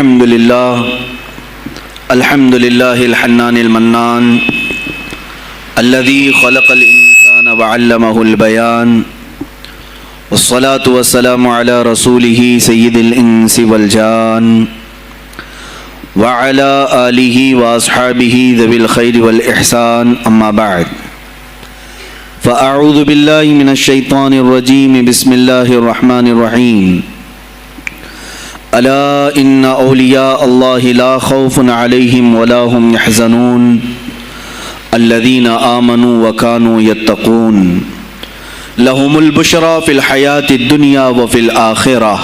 الحمد لله الحنان المنان الذي خلق الإنسان وعلمه البيان والصلاة والسلام على رسوله سيد الإنس والجان وعلى آله وأصحابه ذوي الخير والإحسان أما بعد فأعوذ بالله من الشيطان الرجيم بسم الله الرحمن الرحيم ألا إن أولياء الله لا خوف عليهم ولا هم يحزنون الذين آمنوا وكانوا يتقون لهم البشرى في الحياة الدنيا وفي الآخرة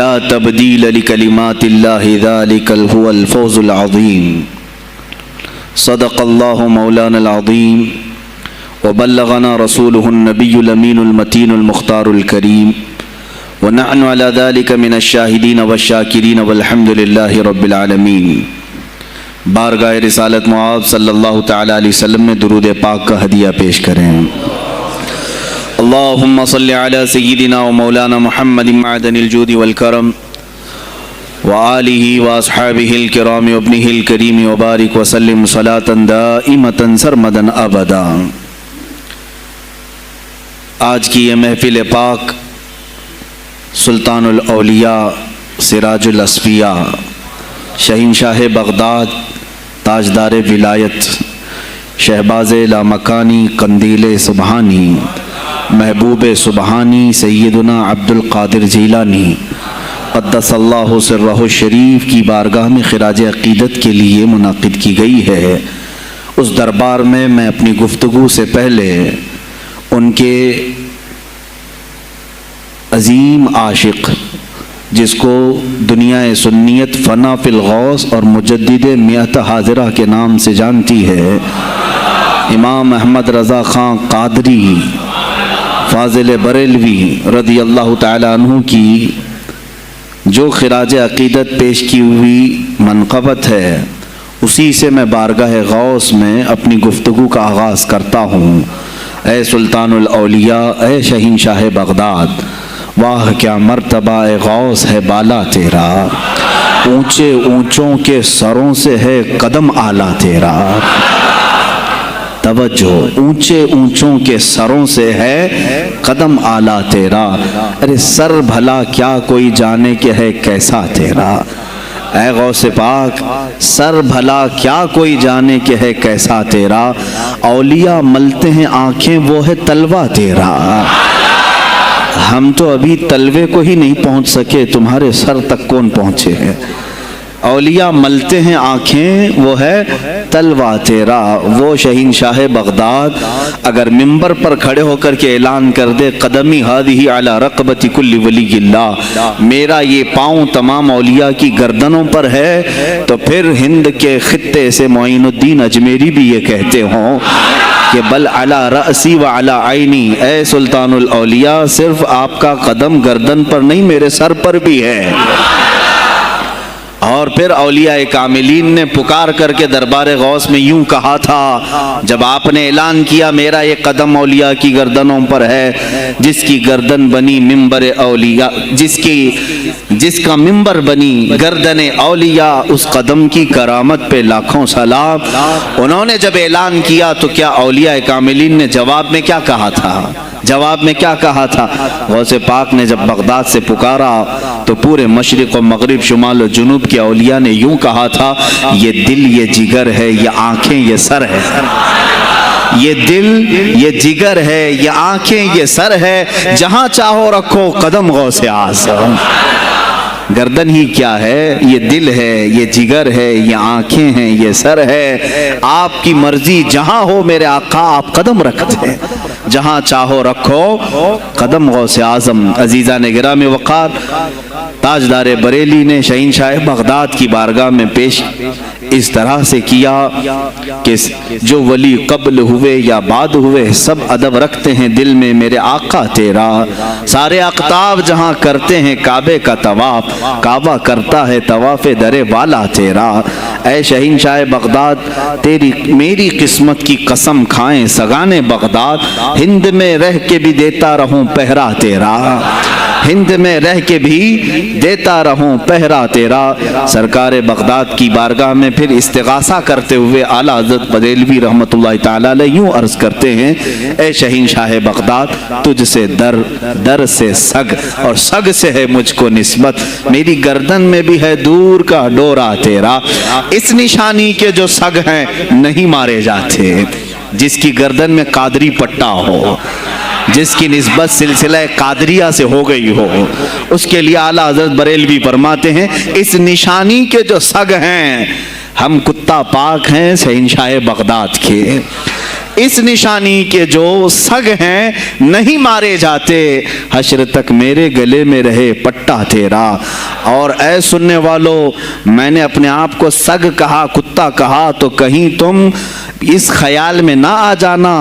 لا تبديل لكلمات الله ذلك هو الفوز العظيم صدق الله مولانا العظيم وبلغنا رسوله النبي الأمين المتين المختار الكريم ونحن على ذلك من الشاهدين والشاكرين والحمد لله رب العالمين۔ بارگاہ رسالت معاذ صلی اللہ تعالی علیہ وسلم میں درود پاک کا ہدیہ پیش کریں۔ اللہم صلی علی سیدنا و مولانا محمد معدن الجود والکرم وآلہ واصحابہ الکرام وابنہ الکریم وبارک وسلم صلاة دائمة سرمدا ابدا۔ آج کی یہ محفل پاک سلطان الاولیاء سراج الاصفیاء شہنشاہ بغداد تاجدار ولایت شہباز لامکانی قندیل سبحانی محبوب سبحانی سیدنا عبد القادر جیلانی قدس اللہ سرہ الشریف کی بارگاہ میں خراج عقیدت کے لیے منعقد کی گئی ہے۔ اس دربار میں میں اپنی گفتگو سے پہلے ان کے عظیم عاشق جس کو دنیا سنیت فنا فی الغوث اور مجدد میت حاضرہ کے نام سے جانتی ہے، امام احمد رضا خان قادری فاضل بریلوی رضی اللہ تعالی عنہ کی جو خراج عقیدت پیش کی ہوئی منقبت ہے، اسی سے میں بارگاہ غوث میں اپنی گفتگو کا آغاز کرتا ہوں۔ اے سلطان الاولیاء، اے شہنشاہ بغداد، واہ کیا مرتبہ اے غوث ہے بالا تیرا، اونچے اونچوں کے سروں سے ہے قدم اعلیٰ تیرا۔ توجہ، اونچے اونچوں کے سروں سے ہے قدم اعلیٰ تیرا، ارے سر بھلا کیا کوئی جانے کہ ہے کیسا تیرا۔ اے غوث پاک، سر بھلا کیا کوئی جانے کہ ہے کیسا تیرا، اولیاء ملتے ہیں آنکھیں وہ ہے تلوہ تیرا۔ ہم تو ابھی تلوے کو ہی نہیں پہنچ سکے، تمہارے سر تک کون پہنچے ہیں۔ اولیاء ملتے ہیں آنکھیں وہ ہے تلوہ تیرا۔ وہ شہنشاہ بغداد اگر ممبر پر کھڑے ہو کر کے اعلان کر دے قدمی ہادی علی رقبت کل ولی اللہ، میرا یہ پاؤں تمام اولیاء کی گردنوں پر ہے، تو پھر ہند کے خطے سے معین الدین اجمیری بھی یہ کہتے ہوں کہ بل علی رأسی و علی عینی، اے سلطان الاولیاء صرف آپ کا قدم گردن پر نہیں میرے سر پر بھی ہے۔ اور پھر اولیاء کاملین نے پکار کر کے دربار غوث میں یوں کہا تھا جب آپ نے اعلان کیا میرا یہ قدم اولیاء کی گردنوں پر ہے، جس کی گردن بنی ممبر اولیاء، جس کا ممبر بنی گردن اولیاء، اس قدم کی کرامت پہ لاکھوں سلام۔ انہوں نے جب اعلان کیا تو کیا اولیاء کاملین نے جواب میں کیا کہا تھا؟ جواب میں کیا کہا تھا؟ غوث پاک نے جب بغداد سے پکارا تو پورے مشرق و مغرب شمال و جنوب کے اولیاء نے یوں کہا تھا، یہ دل یہ جگر ہے، یہ آنکھیں یہ سر ہے۔ یہ دل یہ جگر ہے، یہ آنکھیں یہ سر ہے، جہاں چاہو رکھو قدم غوث اعظم۔ گردن ہی کیا ہے، یہ دل ہے، یہ جگر ہے، یہ آنکھیں ہیں، یہ سر ہے، آپ کی مرضی جہاں ہو میرے آقا آپ قدم رکھتے ہیں، جہاں چاہو رکھو قدم غوث اعظم۔ عزیزان گرامی وقار، تاجدار بریلی نے شہنشاہ بغداد کی بارگاہ میں پیش اس طرح سے کیا کہ جو ولی قبل ہوئے یا بعد ہوئے سب ادب رکھتے ہیں دل میں میرے آقا تیرا، سارے اقطاب جہاں کرتے ہیں کعبے کا طواف، کعبہ کرتا ہے طواف در والا تیرا۔ اے شہنشاہ بغداد، تیری میری قسمت کی قسم کھائیں سگانے بغداد، ہند میں رہ کے بھی دیتا رہوں پہرا تیرا۔ ہند میں رہ کے بھی دیتا رہوں پہرا تیرا۔ سرکار بغداد کی بارگاہ میں پھر استغاثہ کرتے ہوئے اعلیٰ حضرت بریلوی رحمۃ اللہ تعالی علیہ یوں عرض کرتے ہیں، اے شہین شاہ بغداد، تجھ سے در، در سے سگ، اور سگ سے ہے مجھ کو نسبت، میری گردن میں بھی ہے دور کا ڈورا تیرا۔ اس نشانی کے جو سگ ہیں نہیں مارے جاتے، جس کی گردن میں قادری پٹا ہو، جس کی نسبت سلسلہ قادریہ سے ہو گئی ہو، اس کے لیے اعلیٰ حضرت بریلوی فرماتے ہیں اس نشانی کے جو سگ ہیں، ہم کتا پاک ہیں شہنشاہ بغداد کے، اس نشانی کے جو سگ ہیں نہیں مارے جاتے، حشر تک میرے گلے میں رہے پٹا تیرا۔ اور اے سننے والو، میں نے اپنے آپ کو سگ کہا، کتا کہا، تو کہیں تم اس خیال میں نہ آ جانا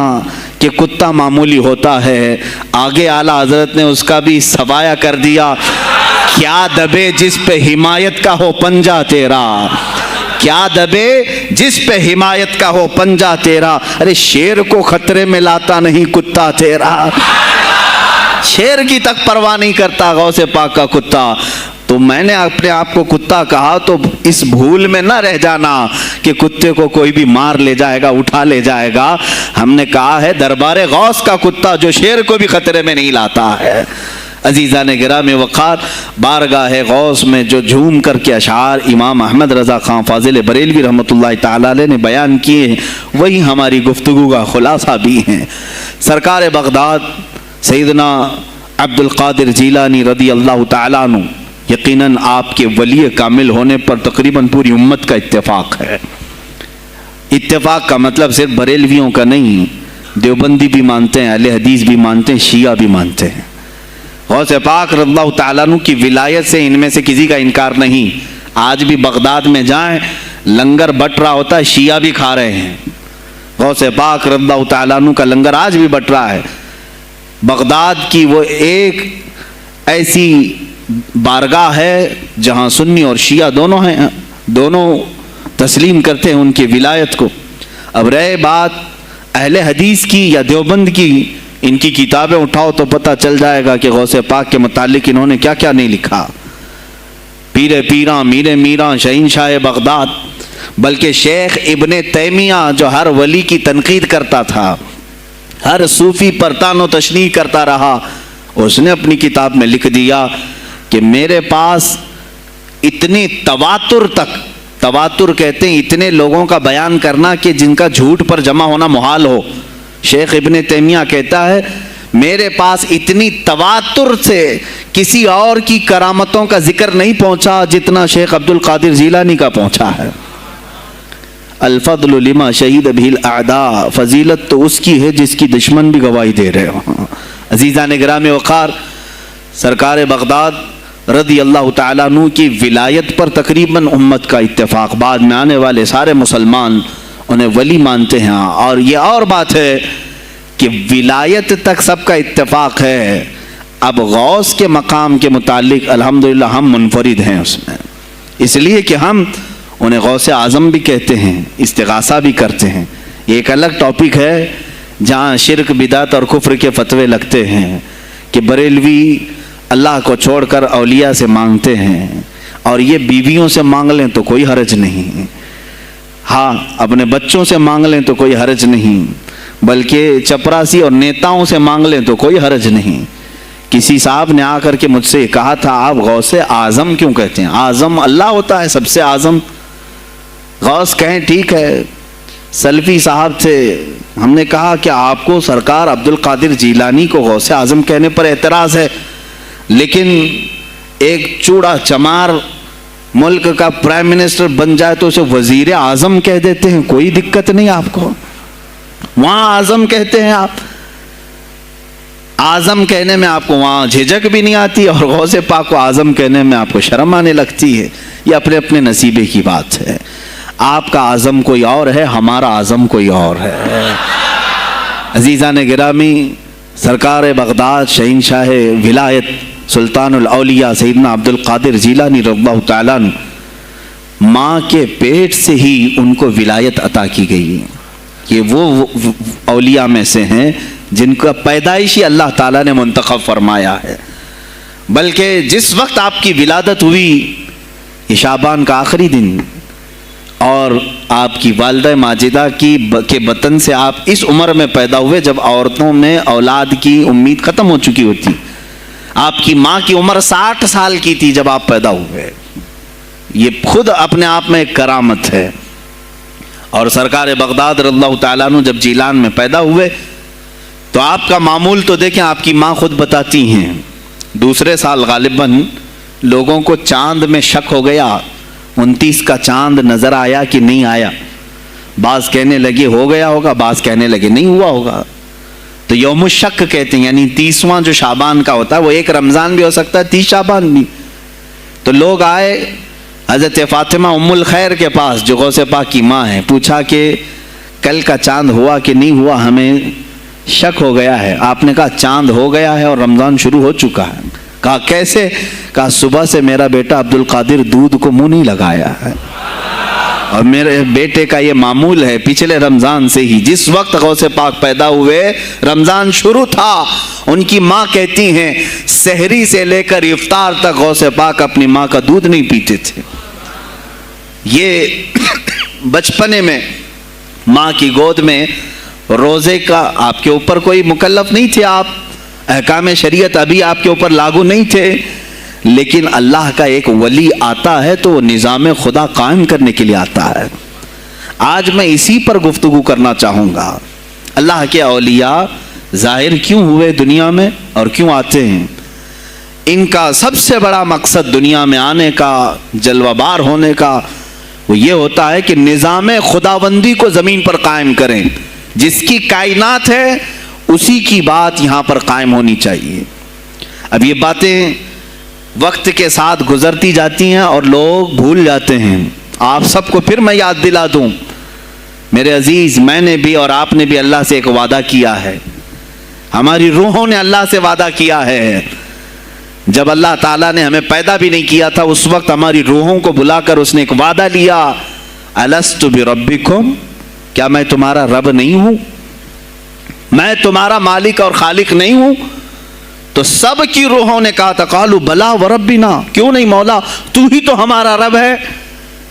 کہ کتا معمولی ہوتا ہے۔ آگے اعلیٰ حضرت نے اس کا بھی سوایہ کر دیا، کیا دبے جس پہ حمایت کا ہو پنجہ تیرا، کیا دبے جس پہ حمایت کا ہو پنجہ تیرا۔ ارے شیر کو خطرے میں لاتا نہیں کتا تیرا، شیر کی تک پرواہ نہیں کرتا غوث پاک کا کتا۔ تو میں نے اپنے آپ کو کتا کہا تو اس بھول میں نہ رہ جانا کہ کتے کو کوئی بھی مار لے جائے گا، اٹھا لے جائے گا۔ ہم نے کہا ہے دربار غوث کا کتا جو شیر کو بھی خطرے میں نہیں لاتا ہے۔ عزیزان گرامی وقار، بارگاہ غوث میں جو جھوم کر کے اشعار امام احمد رضا خان فاضل بریلوی رحمۃ اللہ تعالی علیہ نے بیان کیے ہیں، وہی ہماری گفتگو کا خلاصہ بھی ہیں۔ سرکار بغداد سیدنا عبد القادر جیلانی رضی اللہ تعالیٰ عنہ، یقیناً آپ کے ولی کامل ہونے پر تقریباً پوری امت کا اتفاق ہے۔ اتفاق کا مطلب صرف بریلویوں کا نہیں، دیوبندی بھی مانتے ہیں، اہل حدیث بھی مانتے ہیں، شیعہ بھی مانتے ہیں۔ غوث پاک رضی اللہ تعالیٰ عنہ کی ولایت سے ان میں سے کسی کا انکار نہیں۔ آج بھی بغداد میں جائیں، لنگر بٹ رہا ہوتا ہے، شیعہ بھی کھا رہے ہیں۔ غوث پاک رضی اللہ تعالیٰ عنہ کا لنگر آج بھی بٹ رہا ہے۔ بغداد کی وہ ایک ایسی بارگاہ ہے جہاں سنی اور شیعہ دونوں ہیں، دونوں تسلیم کرتے ہیں ان کی ولایت کو۔ اب رہے بات اہل حدیث کی یا دیوبند کی، ان کی کتابیں اٹھاؤ تو پتہ چل جائے گا کہ غوث پاک کے متعلق انہوں نے کیا کیا نہیں لکھا۔ پیر پیراں، میر میراں، شہین شاہ بغداد، بلکہ شیخ ابن تیمیہ جو ہر ولی کی تنقید کرتا تھا، ہر صوفی پر طعن و تشنیع کرتا رہا، اس نے اپنی کتاب میں لکھ دیا کہ میرے پاس اتنی تواتر تک، تواتر کہتے ہیں اتنے لوگوں کا بیان کرنا کہ جن کا جھوٹ پر جمع ہونا محال ہو۔ شیخ ابن تیمیہ کہتا ہے میرے پاس اتنی تواتر سے کسی اور کی کرامتوں کا ذکر نہیں پہنچا جتنا شیخ عبد القادر جیلانی کا پہنچا ہے۔ الفضل لما شہید بہ الاعداء، فضیلت تو اس کی ہے جس کی دشمن بھی گواہی دے رہے ہوں۔ عزیزان گرامی وقار، سرکار بغداد رضی اللہ تعالیٰ عنہ کی ولایت پر تقریباً امت کا اتفاق، بعد میں آنے والے سارے مسلمان انہیں ولی مانتے ہیں۔ اور یہ اور بات ہے کہ ولایت تک سب کا اتفاق ہے، اب غوث کے مقام کے متعلق الحمدللہ ہم منفرد ہیں اس میں، اس لیے کہ ہم انہیں غوث اعظم بھی کہتے ہیں، استغاثہ بھی کرتے ہیں۔ یہ ایک الگ ٹاپک ہے جہاں شرک، بدعت اور کفر کے فتوے لگتے ہیں کہ بریلوی اللہ کو چھوڑ کر اولیاء سے مانگتے ہیں، اور یہ بیویوں سے مانگ لیں تو کوئی حرج نہیں، ہاں اپنے بچوں سے مانگ لیں تو کوئی حرج نہیں، بلکہ چپراسی اور نیتاؤں سے مانگ لیں تو کوئی حرج نہیں۔ کسی صاحب نے آ کر کے مجھ سے کہا تھا آپ غوث اعظم کیوں کہتے ہیں؟ اعظم اللہ ہوتا ہے سب سے اعظم، غوث کہیں ٹھیک ہے۔ سلفی صاحب تھے، ہم نے کہا کہ آپ کو سرکار عبد القادر جیلانی کو غوث اعظم کہنے پر اعتراض ہے، لیکن ایک چوڑا چمار ملک کا پرائم منسٹر بن جائے تو اسے وزیر اعظم کہہ دیتے ہیں، کوئی دقت نہیں آپ کو، وہاں اعظم کہتے ہیں آپ، اعظم کہنے میں آپ کو وہاں جھجک بھی نہیں آتی، اور غوث پاک کو اعظم کہنے میں آپ کو شرم آنے لگتی ہے۔ یہ اپنے اپنے نصیبے کی بات ہے، آپ کا اعظم کوئی اور ہے، ہمارا اعظم کوئی اور ہے۔ عزیزان گرامی، سرکار بغداد شہین شاہ ولایت سلطان الاولیاء سیدنا عبد القادر جیلانی رضی اللہ تعالیٰ عنہ، ماں کے پیٹ سے ہی ان کو ولایت عطا کی گئی۔ یہ وہ اولیاء میں سے ہیں جن کا پیدائشی اللہ تعالیٰ نے منتخب فرمایا ہے۔ بلکہ جس وقت آپ کی ولادت ہوئی یہ شعبان کا آخری دن، اور آپ کی والدہ ماجدہ کے بطن سے آپ اس عمر میں پیدا ہوئے جب عورتوں میں اولاد کی امید ختم ہو چکی ہوتی. آپ کی ماں کی عمر 60 سال کی تھی جب آپ پیدا ہوئے. یہ خود اپنے آپ میں ایک کرامت ہے. اور سرکار بغداد رضی اللہ تعالیٰ عنہ جب جیلان میں پیدا ہوئے تو آپ کا معمول تو دیکھیں، آپ کی ماں خود بتاتی ہیں دوسرے سال غالباً لوگوں کو چاند میں شک ہو گیا، 29 کا چاند نظر آیا کہ نہیں آیا. بعض کہنے لگے ہو گیا ہوگا، بعض کہنے لگے نہیں ہوا ہوگا. تو یوم الشک کہتے ہیں، یعنی 30واں جو شعبان کا ہوتا ہے وہ ایک رمضان بھی ہو سکتا ہے، 30 شعبان بھی. تو لوگ آئے حضرت فاطمہ ام الخیر کے پاس جو غوث پاک کی ماں ہے، پوچھا کہ کل کا چاند ہوا کہ نہیں ہوا، ہمیں شک ہو گیا ہے. آپ نے کہا چاند ہو گیا ہے اور رمضان شروع ہو چکا ہے. کہا کیسے؟ کہا صبح سے میرا بیٹا عبد القادر دودھ کو منہ نہیں لگایا ہے، اور میرے بیٹے کا یہ معمول ہے پچھلے رمضان سے ہی. جس وقت غوث پاک پیدا ہوئے رمضان شروع تھا. ان کی ماں کہتی ہیں سحری سے لے کر افطار تک غوث پاک اپنی ماں کا دودھ نہیں پیتے تھے. یہ بچپنے میں ماں کی گود میں روزے کا آپ کے اوپر کوئی مکلف نہیں تھے، آپ احکام شریعت ابھی آپ کے اوپر لاگو نہیں تھے، لیکن اللہ کا ایک ولی آتا ہے تو وہ نظام خدا قائم کرنے کے لیے آتا ہے. آج میں اسی پر گفتگو کرنا چاہوں گا. اللہ کے اولیاء ظاہر کیوں ہوئے دنیا میں اور کیوں آتے ہیں؟ ان کا سب سے بڑا مقصد دنیا میں آنے کا، جلوہ بار ہونے کا، وہ یہ ہوتا ہے کہ نظام خداوندی کو زمین پر قائم کریں. جس کی کائنات ہے اسی کی بات یہاں پر قائم ہونی چاہیے. اب یہ باتیں وقت کے ساتھ گزرتی جاتی ہیں اور لوگ بھول جاتے ہیں. آپ سب کو پھر میں یاد دلا دوں، میرے عزیز، میں نے بھی اور آپ نے بھی اللہ سے ایک وعدہ کیا ہے. ہماری روحوں نے اللہ سے وعدہ کیا ہے. جب اللہ تعالیٰ نے ہمیں پیدا بھی نہیں کیا تھا اس وقت ہماری روحوں کو بلا کر اس نے ایک وعدہ لیا، الست بربکم، کیا میں تمہارا رب نہیں ہوں؟ میں تمہارا مالک اور خالق نہیں ہوں؟ تو سب کی روحوں نے کہا تھا قالوا بلا وربنا، کیوں نہیں مولا، تو ہی تو ہمارا رب ہے.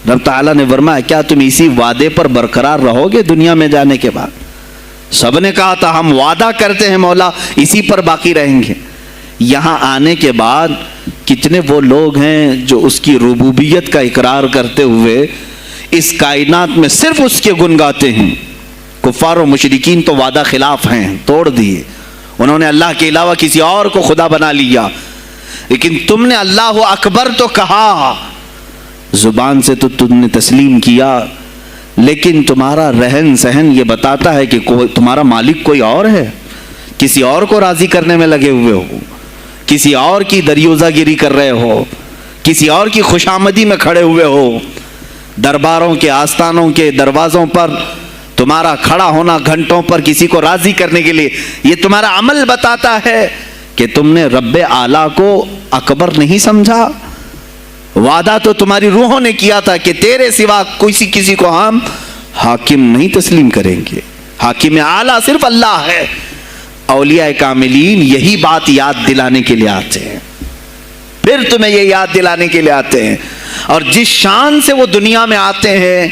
رب تعالیٰ نے فرمایا کیا تم اسی وعدے پر برقرار رہو گے دنیا میں جانے کے بعد؟ سب نے کہا تھا ہم وعدہ کرتے ہیں مولا اسی پر باقی رہیں گے. یہاں آنے کے بعد کتنے وہ لوگ ہیں جو اس کی ربوبیت کا اقرار کرتے ہوئے اس کائنات میں صرف اس کے گن گاتے ہیں. کفار و مشرکین تو وعدہ خلاف ہیں، توڑ دیے، انہوں نے اللہ کے علاوہ کسی اور کو خدا بنا لیا. لیکن تم نے اللہ اکبر تو کہا، زبان سے تو تم نے تسلیم کیا، لیکن تمہارا رہن سہن یہ بتاتا ہے کہ تمہارا مالک کوئی اور ہے. کسی اور کو راضی کرنے میں لگے ہوئے ہو، کسی اور کی دریوزہ گیری کر رہے ہو، کسی اور کی خوشامدی میں کھڑے ہوئے ہو. درباروں کے آستانوں کے دروازوں پر تمہارا کھڑا ہونا گھنٹوں پر کسی کو راضی کرنے کے لیے، یہ تمہارا عمل بتاتا ہے کہ تم نے رب اعلیٰ کو اکبر نہیں سمجھا. وعدہ تو تمہاری روحوں نے کیا تھا کہ تیرے سوا کسی کو ہم حاکم نہیں تسلیم کریں گے، حاکم اعلیٰ صرف اللہ ہے. اولیاء کاملین یہی بات یاد دلانے کے لیے آتے ہیں، پھر تمہیں یہ یاد دلانے کے لیے آتے ہیں. اور جس شان سے وہ دنیا میں آتے ہیں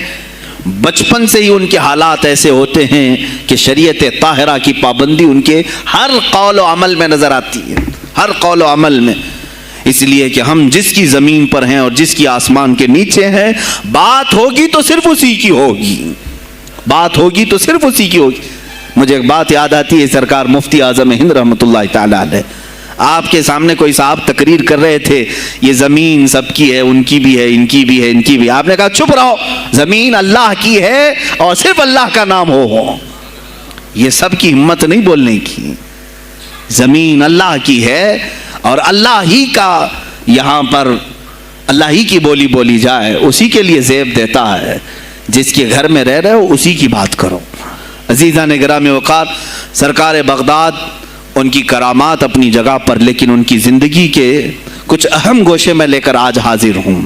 بچپن سے ہی ان کے حالات ایسے ہوتے ہیں کہ شریعت طاہرہ کی پابندی ان کے ہر قول و عمل میں نظر آتی ہے، ہر قول و عمل میں. اس لیے کہ ہم جس کی زمین پر ہیں اور جس کی آسمان کے نیچے ہیں، بات ہوگی تو صرف اسی کی ہوگی، بات ہوگی تو صرف اسی کی ہوگی. مجھے ایک بات یاد آتی ہے، سرکار مفتی اعظم ہند رحمۃ اللہ تعالیٰ علیہ آپ کے سامنے کوئی صاحب تقریر کر رہے تھے، یہ زمین سب کی ہے، ان کی بھی ہے، ان کی بھی ہے، ان کی بھی ہے. آپ نے کہا چپ رہو، زمین اللہ کی ہے اور صرف اللہ کا نام ہو. یہ سب کی ہمت نہیں بولنے کی. زمین اللہ کی ہے اور اللہ ہی کا یہاں پر اللہ ہی کی بولی بولی جائے، اسی کے لیے زیب دیتا ہے. جس کے گھر میں رہ رہے ہو اسی کی بات کرو. عزیزان گرامی وقار، سرکار بغداد ان کی کرامات اپنی جگہ پر، لیکن ان کی زندگی کے کچھ اہم گوشے میں لے کر آج حاضر ہوں.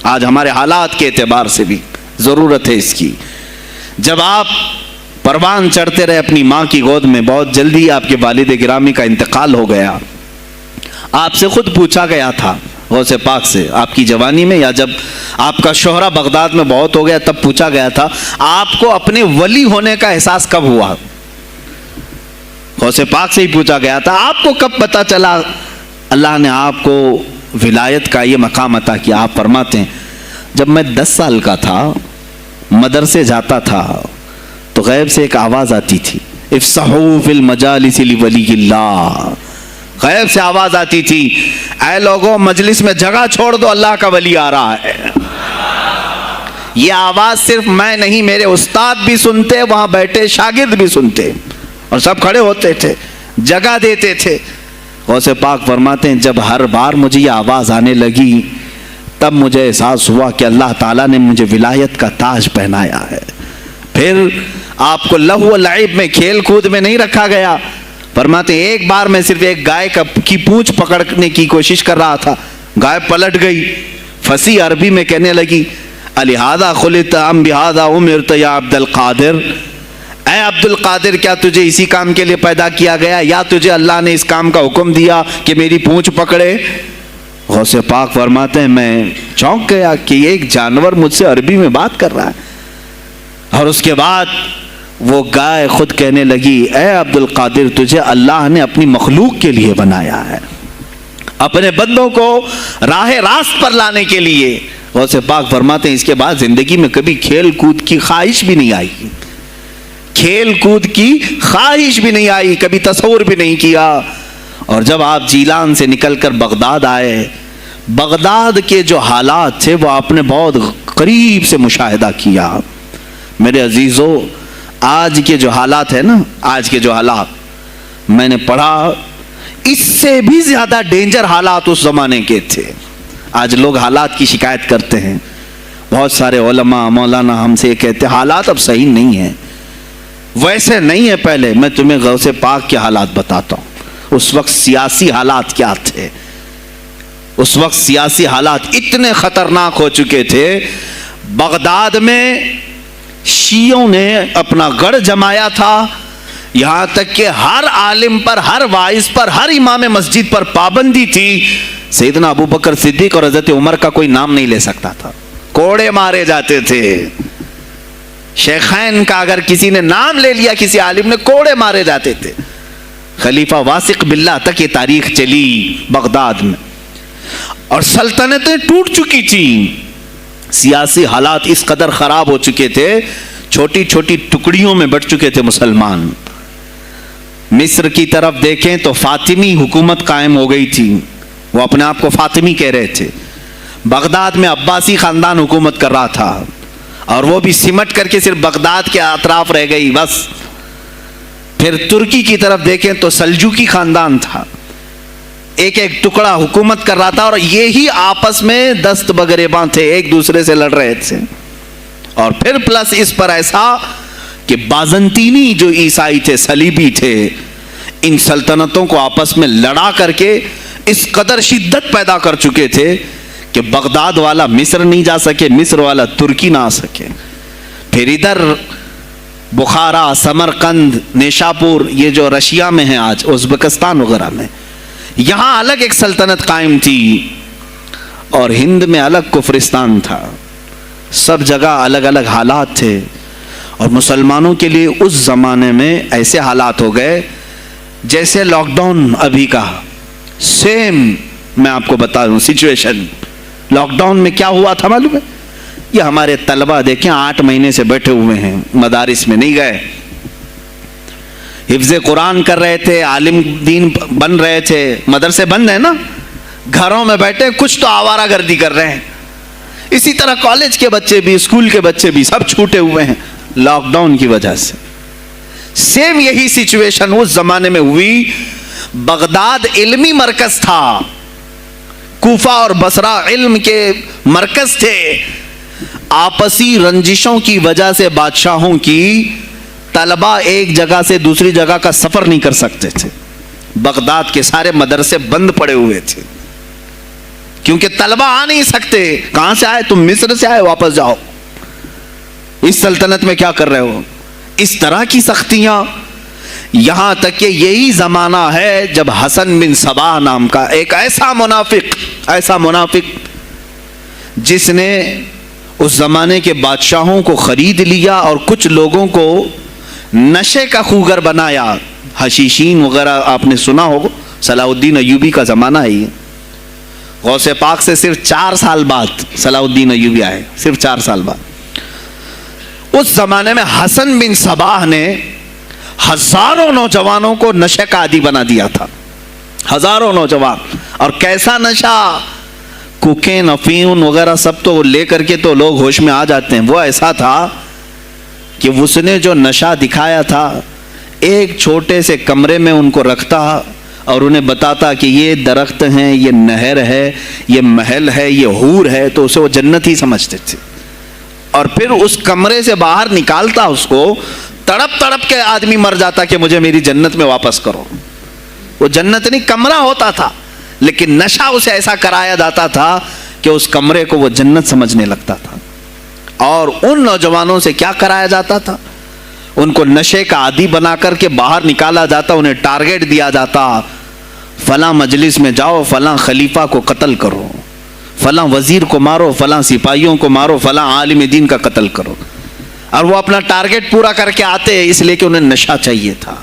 آج ہمارے حالات کے اعتبار سے بھی ضرورت ہے اس کی. جب آپ پروان چڑھتے رہے اپنی ماں کی گود میں، بہت جلدی آپ کے والد گرامی کا انتقال ہو گیا. آپ سے خود پوچھا گیا تھا غوث پاک سے آپ کی جوانی میں، یا جب آپ کا شہرہ بغداد میں بہت ہو گیا تب پوچھا گیا تھا آپ کو اپنے ولی ہونے کا احساس کب ہوا؟ غوث پاک سے ہی پوچھا گیا تھا آپ کو کب پتا چلا اللہ نے آپ کو ولایت کا یہ مقام عطا کیا؟ آپ فرماتے ہیں جب میں 10 سال کا تھا، مدرسے جاتا تھا تو غیب سے ایک آواز آتی تھی، افصحوا فی المجالس لولی اللہ، غیب سے آواز آتی تھی اے لوگوں مجلس میں جگہ چھوڑ دو، اللہ کا ولی آ رہا ہے۔ یہ آواز صرف میں نہیں، میرے استاد بھی سنتے، وہاں بیٹھے شاگرد بھی سنتے، اور سب کھڑے ہوتے تھے، جگہ دیتے تھے۔ غوث پاک فرماتے ہیں جب ہر بار مجھے یہ آواز آنے لگی تب مجھے احساس ہوا کہ اللہ تعالیٰ نے مجھے ولایت کا تاج پہنایا ہے۔ پھر آپ کو لہو و لعب میں، کھیل کود میں نہیں رکھا گیا۔ فرماتے ہیں ایک بار میں صرف ایک گائے کی پونچھ پکڑنے کی کوشش کر رہا تھا، گائے پلٹ گئی، فصیح عربی میں کہنے لگی الہذا خلقت ام بہذا امرت یا عبد القادر، اے عبد القادر کیا تجھے اسی کام کے لیے پیدا کیا گیا، یا تجھے اللہ نے اس کام کا حکم دیا کہ میری پونچھ پکڑے؟ غوث پاک فرماتے ہیں میں چونک گیا کہ ایک جانور مجھ سے عربی میں بات کر رہا ہے۔ اور اس کے بعد وہ گائے خود کہنے لگی اے عبد القادر تجھے اللہ نے اپنی مخلوق کے لیے بنایا ہے، اپنے بندوں کو راہ راست پر لانے کے لیے۔ غوث پاک فرماتے ہیں اس کے بعد زندگی میں کبھی کھیل کود کی خواہش بھی نہیں آئی، کھیل کود کی خواہش بھی نہیں آئی، کبھی تصور بھی نہیں کیا۔ اور جب آپ جیلان سے نکل کر بغداد آئے، بغداد کے جو حالات تھے وہ آپ نے بہت قریب سے مشاہدہ کیا۔ میرے عزیزو آج کے جو حالات ہیں نا، آج کے جو حالات میں نے پڑھا اس سے بھی زیادہ ڈینجر حالات اس زمانے کے تھے۔ آج لوگ حالات کی شکایت کرتے ہیں، بہت سارے علماء مولانا ہم سے کہتے ہیں حالات اب صحیح نہیں ہیں، ویسے نہیں ہے پہلے۔ میں تمہیں غوث پاک کے حالات بتاتا ہوں، اس وقت سیاسی حالات کیا تھے۔ اس وقت سیاسی حالات اتنے خطرناک ہو چکے تھے، بغداد میں شیعوں نے اپنا گڑھ جمایا تھا، یہاں تک کہ ہر عالم پر، ہر واعظ پر، ہر امام مسجد پر پابندی تھی۔ سیدنا ابو بکر صدیق اور حضرت عمر کا کوئی نام نہیں لے سکتا تھا، کوڑے مارے جاتے تھے۔ شیخین کا اگر کسی نے نام لے لیا کسی عالم نے، کوڑے مارے جاتے تھے۔ خلیفہ واثق باللہ تک یہ تاریخ چلی بغداد میں، اور سلطنتیں ٹوٹ چکی تھیں۔ سیاسی حالات اس قدر خراب ہو چکے تھے، چھوٹی چھوٹی ٹکڑیوں میں بٹ چکے تھے مسلمان۔ مصر کی طرف دیکھیں تو فاطمی حکومت قائم ہو گئی تھی، وہ اپنے آپ کو فاطمی کہہ رہے تھے۔ بغداد میں عباسی خاندان حکومت کر رہا تھا، اور وہ بھی سمٹ کر کے صرف بغداد کے اطراف رہ گئی بس۔ پھر ترکی کی طرف دیکھیں تو سلجوکی خاندان تھا، ایک ایک ٹکڑا حکومت کر رہا تھا، اور یہی آپس میں دست بگریباں تھے، ایک دوسرے سے لڑ رہے تھے۔ اور پھر پلس اس پر ایسا کہ بازنطینی جو عیسائی تھے، صلیبی تھے، ان سلطنتوں کو آپس میں لڑا کر کے اس قدر شدت پیدا کر چکے تھے کہ بغداد والا مصر نہیں جا سکے، مصر والا ترکی نہ آ سکے۔ پھر ادھر بخارا، سمرقند، نیشاپور، یہ جو رشیا میں ہیں آج، ازبکستان وغیرہ میں، یہاں الگ ایک سلطنت قائم تھی، اور ہند میں الگ کفرستان تھا۔ سب جگہ الگ الگ حالات تھے، اور مسلمانوں کے لیے اس زمانے میں ایسے حالات ہو گئے جیسے لاک ڈاؤن ابھی کا سیم۔ میں آپ کو بتا دوں سچویشن، لاک ڈاؤن میں کیا ہوا تھا معلوم ہے؟ یہ ہمارے طلبہ دیکھیں 8 مہینے سے بیٹھے ہوئے ہیں، مدارس میں نہیں گئے، حفظ قرآن کر رہے تھے، عالم دین بن رہے تھے، مدرسے بند ہیں نا، گھروں میں بیٹھے کچھ تو آوارہ گردی کر رہے ہیں۔ اسی طرح کالج کے بچے بھی، اسکول کے بچے بھی، سب چھوٹے ہوئے ہیں لاک ڈاؤن کی وجہ سے۔ سیم یہی سچویشن اس زمانے میں ہوئی۔ بغداد علمی مرکز تھا، کوفہ اور بصرہ علم کے مرکز تھے۔ آپسی رنجشوں کی وجہ سے بادشاہوں کی طلبہ ایک جگہ سے دوسری جگہ کا سفر نہیں کر سکتے تھے، بغداد کے سارے مدرسے بند پڑے ہوئے تھے، کیونکہ طلبہ آ نہیں سکتے۔ کہاں سے آئے تم؟ مصر سے آئے، واپس جاؤ، اس سلطنت میں کیا کر رہے ہو؟ اس طرح کی سختیاں، یہاں تک کہ یہی زمانہ ہے جب حسن بن صباح نام کا ایک ایسا منافق جس نے اس زمانے کے بادشاہوں کو خرید لیا اور کچھ لوگوں کو نشے کا خوگر بنایا. حشیشین وغیرہ آپ نے سنا ہو, صلاح الدین ایوبی کا زمانہ ہے. غوث پاک سے صرف 4 سال بعد صلاح الدین ایوبی آئے, صرف 4 سال بعد. اس زمانے میں حسن بن صباح نے ہزاروں نوجوانوں کو نشے کا عادی بنا دیا تھا, ہزاروں نوجوان. اور کیسا نشہ, کوکین, افیون وغیرہ سب تو لے کر کے تو لوگ ہوش میں آ جاتے ہیں. وہ ایسا تھا کہ اس نے جو نشہ دکھایا تھا, ایک چھوٹے سے کمرے میں ان کو رکھتا اور انہیں بتاتا کہ یہ درخت ہیں, یہ نہر ہے, یہ محل ہے, یہ حور ہے, تو اسے وہ جنت ہی سمجھتے تھے. اور پھر اس کمرے سے باہر نکالتا اس کو, تڑپ تڑپ کے آدمی مر جاتا کہ مجھے میری جنت میں واپس کرو. وہ جنت نہیں, کمرہ ہوتا تھا, لیکن نشہ اسے ایسا کرایا جاتا تھا کہ اس کمرے کو وہ جنت سمجھنے لگتا تھا. اور ان نوجوانوں سے کیا کرایا جاتا تھا, ان کو نشے کا عادی بنا کر کے باہر نکالا جاتا, انہیں ٹارگیٹ دیا جاتا, فلاں مجلس میں جاؤ, فلاں خلیفہ کو قتل کرو, فلاں وزیر کو مارو, فلاں سپاہیوں کو مارو, فلاں عالم دین کا قتل کرو. اور وہ اپنا ٹارگیٹ پورا کر کے آتے, اس لیے کہ انہیں نشہ چاہیے تھا.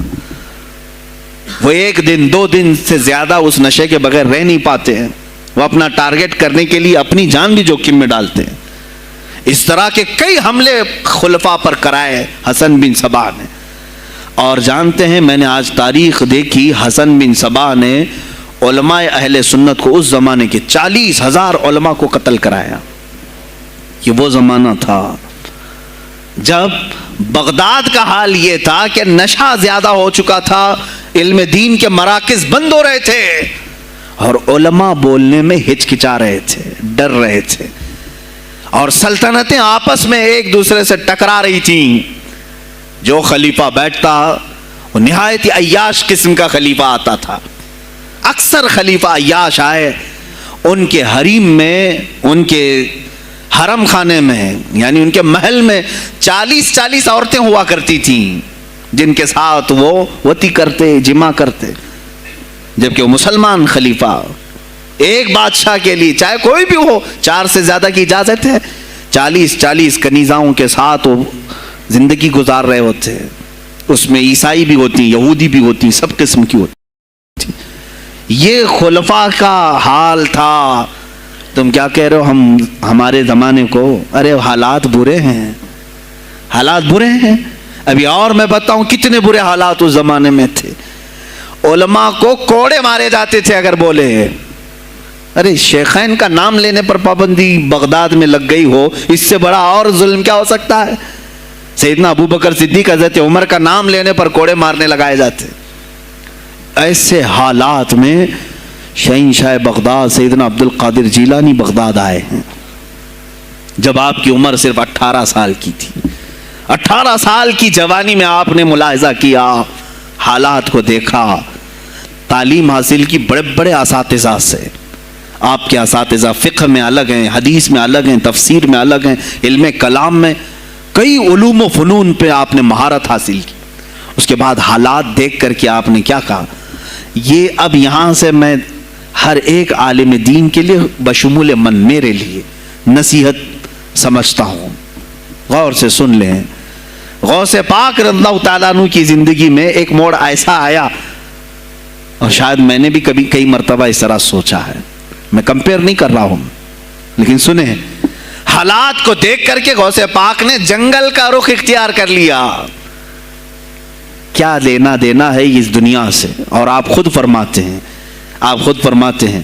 وہ 1 دن 2 دن سے زیادہ اس نشے کے بغیر رہ نہیں پاتے ہیں. وہ اپنا ٹارگیٹ کرنے کے لیے اپنی جان بھی جوخم میں ڈالتے ہیں. اس طرح کے کئی حملے خلفاء پر کرائے حسن بن صباح نے. اور جانتے ہیں, میں نے آج تاریخ دیکھی, حسن بن صباح نے علماء اہل سنت کو, اس زمانے کے 40,000 علماء کو قتل کرایا. یہ وہ زمانہ تھا جب بغداد کا حال یہ تھا کہ نشہ زیادہ ہو چکا تھا, علم دین کے مراکز بند ہو رہے تھے, اور علماء بولنے میں ہچکچا رہے تھے, ڈر رہے تھے, اور سلطنتیں آپس میں ایک دوسرے سے ٹکرا رہی تھیں. جو خلیفہ بیٹھتا وہ نہایت عیاش قسم کا خلیفہ آتا تھا. اکثر خلیفہ عیاش آئے, ان کے حریم میں, ان کے حرم خانے میں, یعنی ان کے محل میں 40 عورتیں ہوا کرتی تھیں جن کے ساتھ وہ وطی کرتے, جمع کرتے. جبکہ وہ مسلمان خلیفہ ایک بادشاہ کے لیے, چاہے کوئی بھی ہو, 4 سے زیادہ کی اجازت ہے, 40 کنیزاؤں کے ساتھ وہ زندگی گزار رہے ہوتے. اس میں عیسائی بھی ہوتی, یہودی بھی ہوتی, سب قسم کی ہوتی. یہ خلفاء کا حال تھا. تم کیا کہہ رہے ہو ہمارے زمانے کو؟ ارے حالات برے ہیں, حالات برے ہیں. ابھی اور میں بتاؤں کتنے برے حالات اس زمانے میں تھے. علماء کو کوڑے مارے جاتے تھے اگر بولے. ارے شیخین کا نام لینے پر پابندی بغداد میں لگ گئی ہو, اس سے بڑا اور ظلم کیا ہو سکتا ہے؟ سیدنا ابو بکر صدیق, حضرت عمر کا نام لینے پر کوڑے مارنے لگائے جاتے. ایسے حالات میں شہنشاہ بغداد سیدنا عبد القادر جیلانی بغداد آئے ہیں جب آپ کی عمر صرف 18 سال کی تھی. 18 سال کی جوانی میں آپ نے ملاحظہ کیا, حالات کو دیکھا, تعلیم حاصل کی بڑے بڑے اساتذہ سے. آپ کے اساتذہ فقہ میں الگ ہیں, حدیث میں الگ ہیں, تفسیر میں الگ ہیں, علم کلام میں, کئی علوم و فنون پہ آپ نے مہارت حاصل کی. اس کے بعد حالات دیکھ کر کے آپ نے کیا کہا, یہ اب یہاں سے میں ہر ایک عالم دین کے لیے بشمول من میرے لیے نصیحت سمجھتا ہوں, غور سے سن لیں. غوث پاک رضی اللہ تعالیٰ عنہ کی زندگی میں ایک موڑ ایسا آیا, اور شاید میں نے بھی کبھی کئی مرتبہ اس طرح سوچا ہے, میں کمپیئر نہیں کر رہا ہوں, لیکن سنیں, حالات کو دیکھ کر کے غوث پاک نے جنگل کا رخ اختیار کر لیا. کیا لینا دینا ہے اس دنیا سے؟ اور آپ خود فرماتے ہیں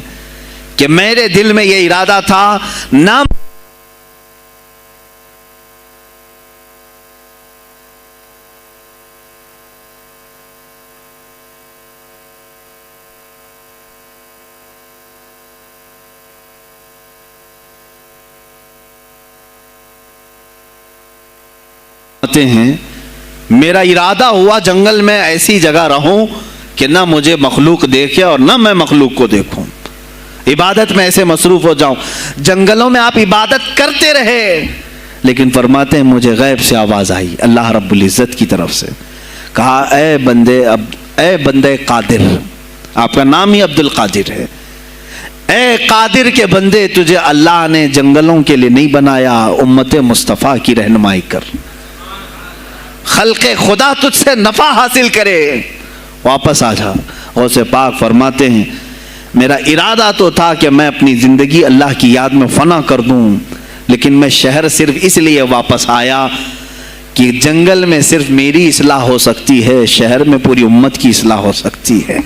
کہ میرے دل میں یہ ارادہ تھا, نہ ہیں, میرا ارادہ ہوا جنگل میں ایسی جگہ رہوں کہ نہ مجھے مخلوق دیکھے اور نہ میں مخلوق کو دیکھوں, عبادت میں ایسے مصروف ہو جاؤں. جنگلوں میں آپ عبادت کرتے رہے, لیکن فرماتے ہیں مجھے غیب سے آواز آئی اللہ رب العزت کی طرف سے, کہا اے بندے قادر، آپ کا نام ہی عبد القادر ہے، اے قادر کے بندے، تجھے اللہ نے جنگلوں کے لیے نہیں بنایا، امت مصطفیٰ کی رہنمائی کر، خلق خدا تجھ سے نفع حاصل کرے، واپس آ جا۔ غوث پاک فرماتے ہیں میرا ارادہ تو تھا کہ میں اپنی زندگی اللہ کی یاد میں فنا کر دوں، لیکن میں شہر صرف اس لیے واپس آیا کہ جنگل میں صرف میری اصلاح ہو سکتی ہے، شہر میں پوری امت کی اصلاح ہو سکتی ہے۔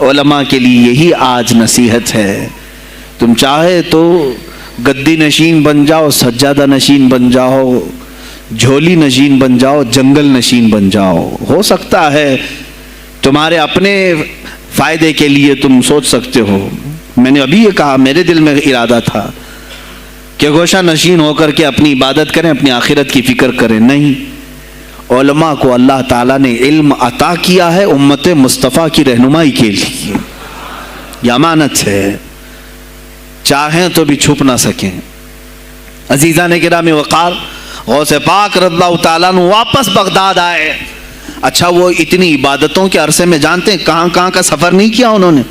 علماء کے لیے یہی آج نصیحت ہے، تم چاہے تو گدی نشین بن جاؤ، سجادہ نشین بن جاؤ، جھولی نشین بن جاؤ، جنگل نشین بن جاؤ، ہو سکتا ہے تمہارے اپنے فائدے کے لیے تم سوچ سکتے ہو۔ میں نے ابھی یہ کہا، میرے دل میں ارادہ تھا کہ گوشہ نشین ہو کر کے اپنی عبادت کریں، اپنی آخرت کی فکر کریں، نہیں، علماء کو اللہ تعالیٰ نے علم عطا کیا ہے امت مصطفیٰ کی رہنمائی کے لیے، یہ امانت ہے، چاہیں تو بھی چھپ نہ سکیں۔ عزیزان کرام وقار، غوث پاک رضی اللہ تعالیٰ عنہ واپس بغداد آئے۔ اچھا، وہ اتنی عبادتوں کے عرصے میں جانتے ہیں کہاں کہاں کا سفر نہیں کیا انہوں نے؟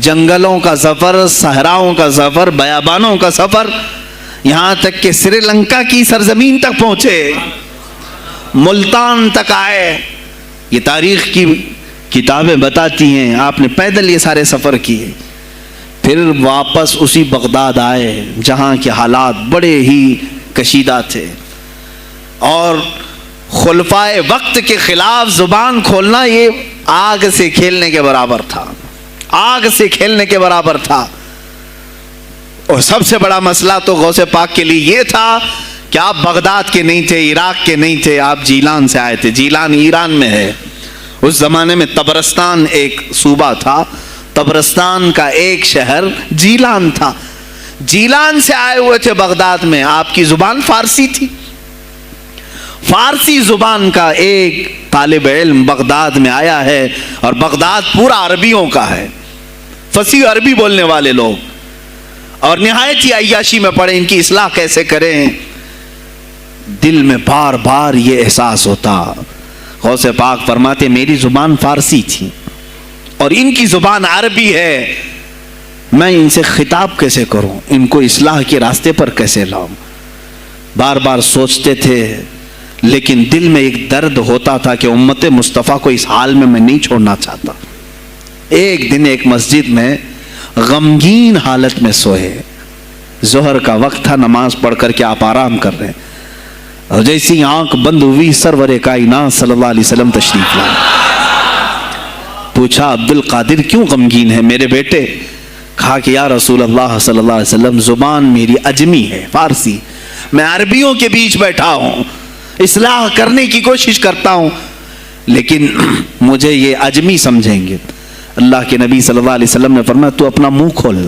جنگلوں کا سفر، صحراؤں کا سفر، بیابانوں کا سفر، یہاں تک کہ سری لنکا کی سرزمین تک پہنچے، ملتان تک آئے۔ یہ تاریخ کی کتابیں بتاتی ہیں آپ نے پیدل یہ سارے سفر کیے، پھر واپس اسی بغداد آئے جہاں کے حالات بڑے ہی کشیدہ تھے، اور خلفائے وقت کے خلاف زبان کھولنا یہ آگ سے کھیلنے کے برابر تھا، آگ سے کھیلنے کے برابر تھا۔ اور سب سے بڑا مسئلہ تو غوث پاک کے لیے یہ تھا کہ آپ بغداد کے نہیں تھے، عراق کے نہیں تھے، آپ جیلان سے آئے تھے۔ جیلان ایران میں ہے، اس زمانے میں طبرستان ایک صوبہ تھا، طبرستان کا ایک شہر جیلان تھا، جیلان سے آئے ہوئے تھے بغداد میں۔ آپ کی زبان فارسی تھی، فارسی زبان کا ایک طالب علم بغداد میں آیا ہے، اور بغداد پورا عربیوں کا ہے، فصیح عربی بولنے والے لوگ، اور نہایت ہی عیاشی میں پڑے ان کی اصلاح کیسے کریں۔ دل میں بار بار یہ احساس ہوتا، غوث پاک فرماتے میری زبان فارسی تھی اور ان کی زبان عربی ہے، میں ان سے خطاب کیسے کروں، ان کو اصلاح کے راستے پر کیسے لاؤں۔ بار بار سوچتے تھے، لیکن دل میں ایک درد ہوتا تھا کہ امت مصطفیٰ کو اس حال میں نہیں چھوڑنا چاہتا۔ ایک دن ایک مسجد میں غمگین حالت میں سوئے، ظہر کا وقت تھا، نماز پڑھ کر کے آپ آرام کر رہے ہیں، اور جیسی آنکھ بند ہوئی سرور کائنات صلی اللہ علیہ وسلم تشریف لائے۔ پوچھا عبد القادر کیوں غمگین ہے میرے بیٹے؟ کہا کہ یا رسول اللہ صلی اللہ علیہ وسلم، زبان میری عجمی ہے، فارسی، میں عربیوں کے بیچ بیٹھا ہوں، اصلاح کرنے کی کوشش کرتا ہوں، لیکن مجھے یہ عجمی سمجھیں گے۔ اللہ کے نبی صلی اللہ علیہ وسلم نے فرمایا تو اپنا منہ کھول۔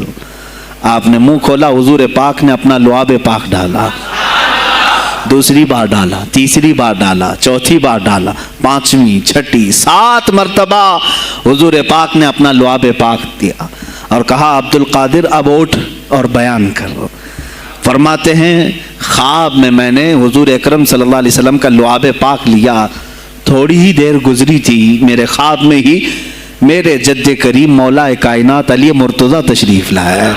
آپ نے منہ کھولا، حضور پاک نے اپنا لعاب پاک ڈالا، دوسری بار ڈالا، تیسری بار ڈالا، چوتھی بار ڈالا، پانچویں، چھٹی، 7 مرتبہ حضور پاک نے اپنا لعاب پاک دیا اور کہا عبد القادر اب اٹھ اور بیان کرو۔ فرماتے ہیں خواب میں نے حضور اکرم صلی اللہ علیہ وسلم کا لعاب پاک لیا، تھوڑی ہی دیر گزری تھی، میرے خواب میں ہی میرے جد کریم مولا کائنات علی مرتضیٰ تشریف لائے۔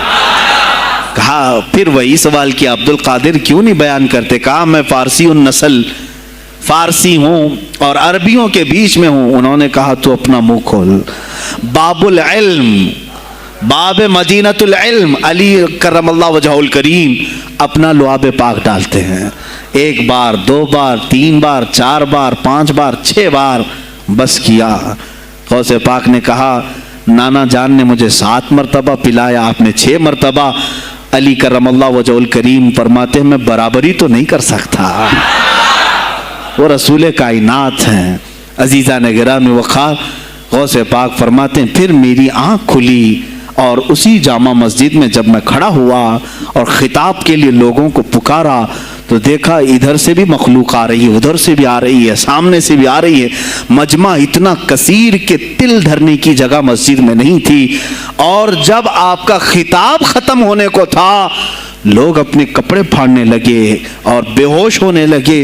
کہا پھر وہی سوال کیا عبد القادر کیوں نہیں بیان کرتے؟ کہا میں فارسی النسل، فارسی ہوں اور عربیوں کے بیچ میں ہوں۔ انہوں نے کہا تو اپنا منہ کھول۔ باب العلم، باب مدینۃ العلم، علی کرم اللہ وجہہ الکریم اپنا لعاب پاک ڈالتے ہیں، 1 بار، 2 بار، 3 بار، 4 بار، 5 بار، 6 بار، بس کیا۔ غوث پاک نے کہا نانا جان نے مجھے 7 مرتبہ پلایا، آپ نے 6 مرتبہ۔ علی کرم اللہ وجہہ الکریم فرماتے ہیں میں برابری تو نہیں کر سکتا، وہ رسول کائنات ہیں۔ عزیزان گرامی وقار، غوث پاک فرماتے ہیں پھر میری آنکھ کھلی، اور اسی جامع مسجد میں جب میں کھڑا ہوا اور خطاب کے لیے لوگوں کو پکارا تو دیکھا ادھر سے بھی مخلوق آ رہی ہے، ادھر سے بھی آ رہی ہے، سامنے سے بھی آ رہی ہے۔ مجمع اتنا کثیر کہ تل دھرنے کی جگہ مسجد میں نہیں تھی، اور جب آپ کا خطاب ختم ہونے کو تھا لوگ اپنے کپڑے پھاڑنے لگے اور بے ہوش ہونے لگے۔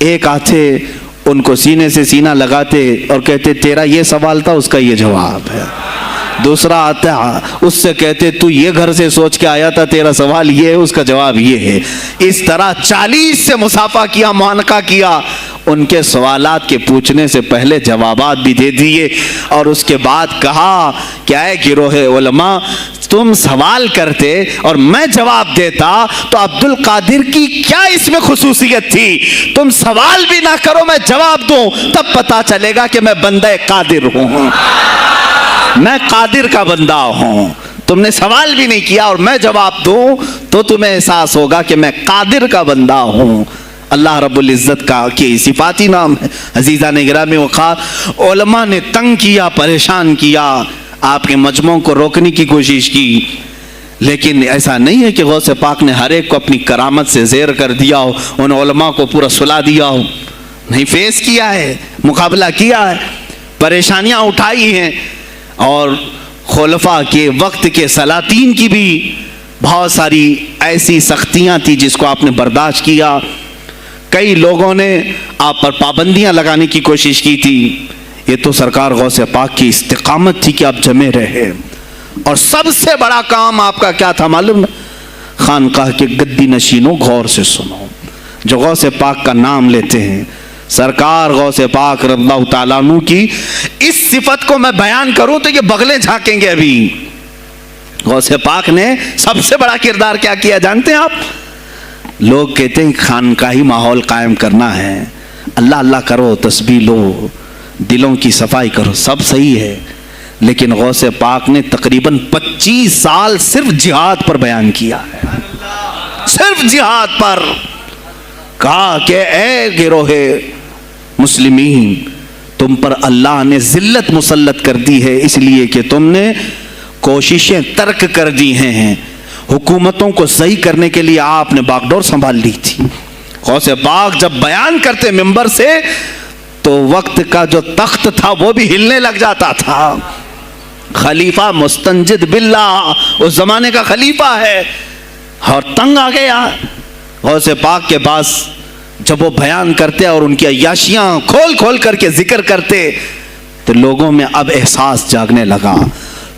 ایک آتے ان کو سینے سے سینہ لگاتے اور کہتے تیرا یہ سوال تھا، اس کا یہ جواب ہے. دوسرا آتا اس سے کہتے تو یہ گھر سے سوچ کے آیا تھا، تیرا سوال یہ ہے، اس کا جواب یہ ہے. اس طرح 40 سے مصافحہ کیا، معانقہ کیا. ان کے سوالات کے پوچھنے سے پہلے جوابات بھی دے دیے اور اس کے بعد کہا کہ اے گروہ علماء، تم سوال کرتے اور میں جواب دیتا تو عبد القادر کی کیا اس میں خصوصیت تھی؟ تم سوال بھی نہ کرو، میں جواب دوں، تب پتا چلے گا کہ میں بندہ قادر ہوں، میں قادر کا بندہ ہوں. تم نے سوال بھی نہیں کیا اور میں جواب دوں تو تمہیں احساس ہوگا کہ میں قادر کا بندہ ہوں. اللہ رب العزت کا کی صفاتی نام ہے. عزیزان گرامی وقار، علماء نے تنگ کیا، پریشان کیا، آپ کے مجموعوں کو روکنے کی کوشش کی، لیکن ایسا نہیں ہے کہ غوث پاک نے ہر ایک کو اپنی کرامت سے زیر کر دیا ہو، ان علماء کو پورا سلا دیا ہو. نہیں، فیس کیا ہے، مقابلہ کیا ہے، پریشانیاں اٹھائی ہیں. اور خلفاء کے وقت کے سلاطین کی بھی بہت ساری ایسی سختیاں تھی جس کو آپ نے برداشت کیا. کئی لوگوں نے آپ پر پابندیاں لگانے کی کوشش کی تھی. یہ تو سرکار غوث پاک کی استقامت تھی کہ آپ جمے رہے. اور سب سے بڑا کام آپ کا کیا تھا معلوم؟ خانقاہ کے گدی نشینوں، غور سے سنو، جو غوث پاک کا نام لیتے ہیں، سرکار غوث پاک رضی اللہ تعالیٰ عنہ کی اس صفت کو میں بیان کروں تو یہ بغلیں جھانکیں گے. ابھی غوث پاک نے سب سے بڑا کردار کیا کیا جانتے ہیں آپ؟ لوگ کہتے ہیں خانقاہی ماحول قائم کرنا ہے، اللہ اللہ کرو، تسبیح لو، دلوں کی صفائی کرو، سب صحیح ہے، لیکن غوث پاک نے تقریباً 25 سال صرف جہاد پر بیان کیا ہے. صرف جہاد پر کہا کہ اے گروہ مسلمین، تم پر اللہ نے ذلت مسلط کر دی ہے اس لیے کہ تم نے کوششیں ترک کر دی ہیں. حکومتوں کو صحیح کرنے کے لیے آپ نے باغ ڈور سنبھال لی تھی. غوث پاک جب بیان کرتے منبر سے تو وقت کا جو تخت تھا وہ بھی ہلنے لگ جاتا تھا. خلیفہ مستنجد باللہ اس زمانے کا خلیفہ ہے اور تنگ آ گیا غوث پاک کے پاس. جب وہ بیان کرتے اور ان کی عیاشیاں کھول کھول کر کے ذکر کرتے تو لوگوں میں اب احساس جاگنے لگا،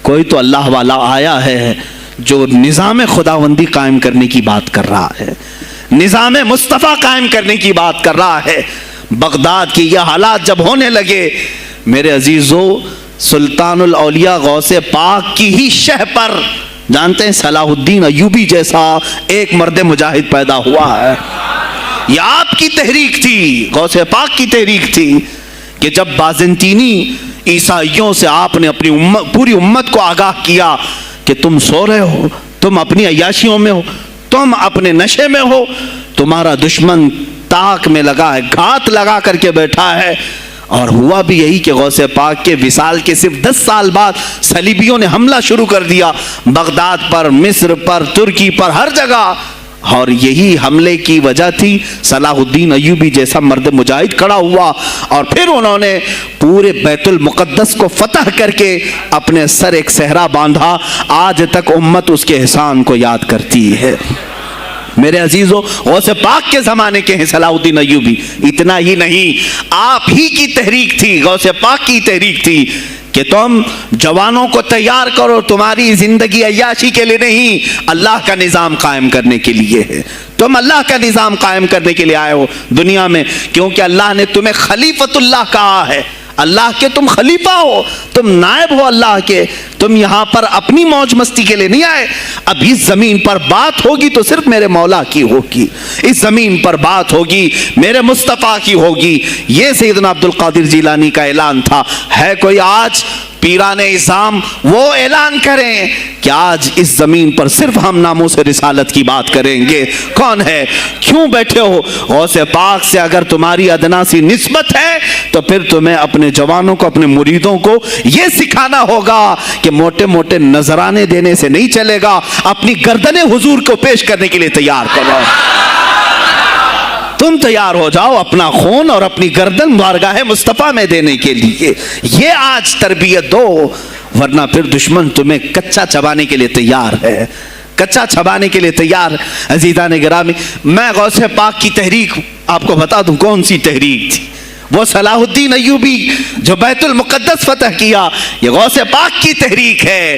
کوئی تو اللہ والا آیا ہے جو نظام خداوندی قائم کرنے کی بات کر رہا ہے، نظام مصطفیٰ قائم کرنے کی بات کر رہا ہے. بغداد کی یہ حالات جب ہونے لگے میرے عزیزو، سلطان الاولیاء غوث پاک کی ہی شہ پر جانتے ہیں صلاح الدین ایوبی جیسا ایک مرد مجاہد پیدا ہوا ہے. یہ آپ کی تحریک تھی، غوث پاک کی تحریک تھی کہ جب بازنطینی عیسائیوں سے آپ نے اپنی پوری امت کو آگاہ کیا کہ تم سو رہے ہو، تم اپنی عیاشیوں میں ہو، تم اپنے نشے میں ہو، تمہارا دشمن تاک میں لگا ہے، گھات لگا کر کے بیٹھا ہے. اور ہوا بھی یہی کہ غوث پاک کے وصال کے صرف 10 سال بعد صلیبیوں نے حملہ شروع کر دیا بغداد پر، مصر پر، ترکی پر، ہر جگہ. اور یہی حملے کی وجہ تھی صلاح الدین ایوبی جیسا مرد مجاہد کھڑا ہوا اور پھر انہوں نے پورے بیت المقدس کو فتح کر کے اپنے سر ایک صحرا باندھا. آج تک امت اس کے احسان کو یاد کرتی ہے. میرے عزیزو، غوث پاک کے زمانے کے ہیں صلاح الدین ایوبی. اتنا ہی نہیں، آپ ہی کی تحریک تھی، غوث پاک کی تحریک تھی کہ تم جوانوں کو تیار کرو، تمہاری زندگی عیاشی کے لیے نہیں، اللہ کا نظام قائم کرنے کے لیے ہے. تم اللہ کا نظام قائم کرنے کے لیے آئے ہو دنیا میں، کیونکہ اللہ نے تمہیں خلیفۃ اللہ کہا ہے. اللہ کے تم خلیفہ ہو، تم نائب ہو اللہ کے. تم یہاں پر اپنی موج مستی کے لیے نہیں آئے. اب اس زمین پر بات ہوگی تو صرف میرے مولا کی ہوگی، اس زمین پر بات ہوگی میرے مصطفیٰ کی ہوگی. یہ سیدنا عبد القادر جیلانی کا اعلان تھا. ہے کوئی آج پیران اعظام وہ اعلان کریں کہ آج اس زمین پر صرف ہم ناموس رسالت کی بات کریں گے؟ کون ہے؟ کیوں بیٹھے ہو؟ غوث پاک سے اگر تمہاری ادنا سی نسبت ہے تو پھر تمہیں اپنے جوانوں کو، اپنے مریدوں کو یہ سکھانا ہوگا کہ موٹے موٹے نذرانے دینے سے نہیں چلے گا، اپنی گردنیں حضور کو پیش کرنے کے لیے تیار کرو. تم تیار ہو جاؤ اپنا خون اور اپنی گردن بارگاہ مصطفیٰ میں دینے کے لیے. یہ آج تربیت دو، ورنہ پھر دشمن تمہیں کچا چبانے کے لیے تیار ہے. کچا چھبانے کے لیے تیار. عزیزان گرامی، میں غوث پاک کی تحریک آپ کو بتا دوں کون سی تحریک تھی. وہ صلاح الدین ایوبی جو بیت المقدس فتح کیا، یہ غوث پاک کی تحریک ہے.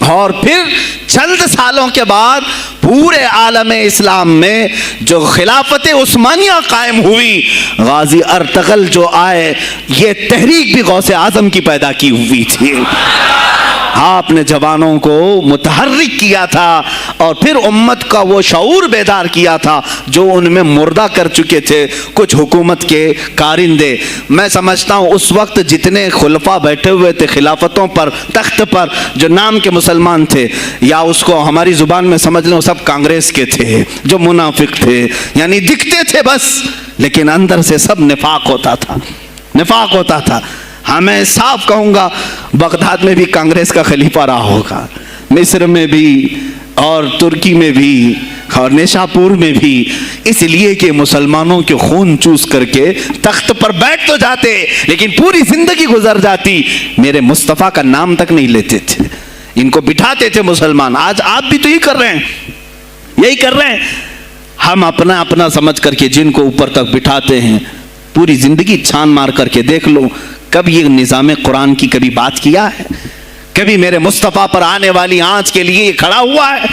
اور پھر چند سالوں کے بعد پورے عالم اسلام میں جو خلافت عثمانیہ قائم ہوئی، غازی ارطغرل جو آئے، یہ تحریک بھی غوث اعظم کی پیدا کی ہوئی تھی. آپ نے جوانوں کو متحرک کیا تھا اور پھر امت کا وہ شعور بیدار کیا تھا جو ان میں مردہ کر چکے تھے کچھ حکومت کے کارندے. میں سمجھتا ہوں اس وقت جتنے خلفاء بیٹھے ہوئے تھے خلافتوں پر، تخت پر، جو نام کے مسلمان تھے، یا اس کو ہماری زبان میں سمجھ لیں، وہ سب کانگریس کے تھے جو منافق تھے. یعنی دکھتے تھے بس، لیکن اندر سے سب نفاق ہوتا تھا، نفاق ہوتا تھا. ہاں میں صاف کہوں گا، بغداد میں بھی کانگریس کا خلیفہ رہا ہوگا، مصر میں بھی اور ترکی میں بھی اور نیشاپور میں بھی، اس لیے کہ مسلمانوں کے خون چوس کر کے تخت پر بیٹھ تو جاتے لیکن پوری زندگی گزر جاتی، میرے مصطفیٰ کا نام تک نہیں لیتے تھے. ان کو بٹھاتے تھے مسلمان. آج آپ بھی تو یہی کر رہے ہیں، یہی کر رہے ہیں. ہم اپنا اپنا سمجھ کر کے جن کو اوپر تک بٹھاتے ہیں، پوری زندگی چھان مار کر کے دیکھ لو، کبھی یہ نظام قرآن کی کبھی بات کیا ہے؟ کبھی میرے مصطفیٰ پر آنے والی آنچ کے لیے یہ کھڑا ہوا ہے؟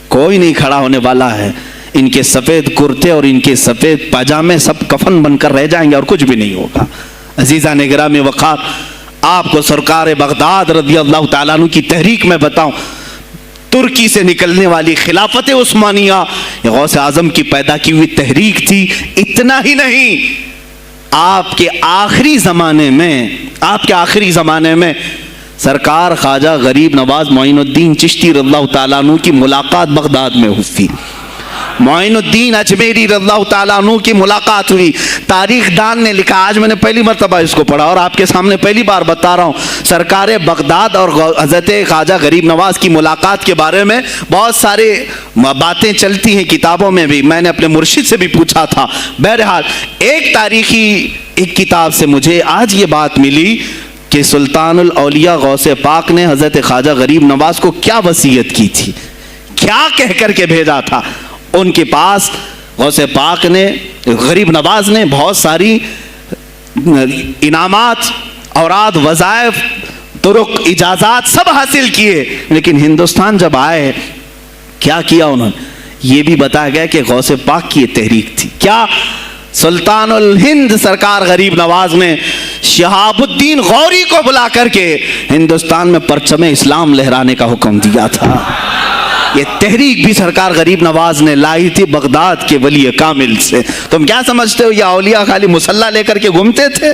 کوئی نہیں کھڑا ہونے والا ہے. ان کے سفید کرتے اور ان کے سفید پاجامے سب کفن بن کر رہ جائیں گے اور کچھ بھی نہیں ہوگا. عزیزان گرامی وقار، آپ کو سرکار بغداد رضی اللہ تعالیٰ عنہ کی تحریک میں بتاؤں، ترکی سے نکلنے والی خلافت عثمانیہ یہ غوث اعظم کی پیدا کی ہوئی تحریک تھی. اتنا ہی نہیں، آپ کے آخری زمانے میں سرکار خواجہ غریب نواز معین الدین چشتی رضی اللہ تعالیٰ عنہ کی ملاقات بغداد میں ہوئی. معین الدین اجمیری رضی اللہ تعالیٰ عنہ کی ملاقات ہوئی. تاریخ دان نے لکھا، آج میں نے پہلی مرتبہ اس کو پڑھا اور آپ کے سامنے پہلی بار بتا رہا ہوں. سرکار بغداد اور حضرت خواجہ غریب نواز کی ملاقات کے بارے میں بہت سارے باتیں چلتی ہیں کتابوں میں بھی، میں نے اپنے مرشد سے بھی پوچھا تھا. بہرحال ایک کتاب سے مجھے آج یہ بات ملی کہ سلطان الاولیاء غوث پاک نے حضرت خواجہ غریب نواز کو کیا وصیت کی تھی، کیا کہہ کر کے بھیجا تھا. ان کے پاس غوث پاک نے، غریب نواز نے بہت ساری انعامات، اوراد، وظائف، طرق، اجازات سب حاصل کیے، لیکن ہندوستان جب آئے کیا کیا انہوں نے؟ یہ بھی بتایا گیا کہ غوث پاک کی یہ تحریک تھی. کیا؟ سلطان الہند سرکار غریب نواز نے شہاب الدین غوری کو بلا کر کے ہندوستان میں پرچم اسلام لہرانے کا حکم دیا تھا. یہ تحریک بھی سرکار غریب نواز نے لائی تھی بغداد کے ولی کامل سے. تم کیا سمجھتے ہو یہ اولیاء خالی مسلح لے کر کے گھومتے تھے؟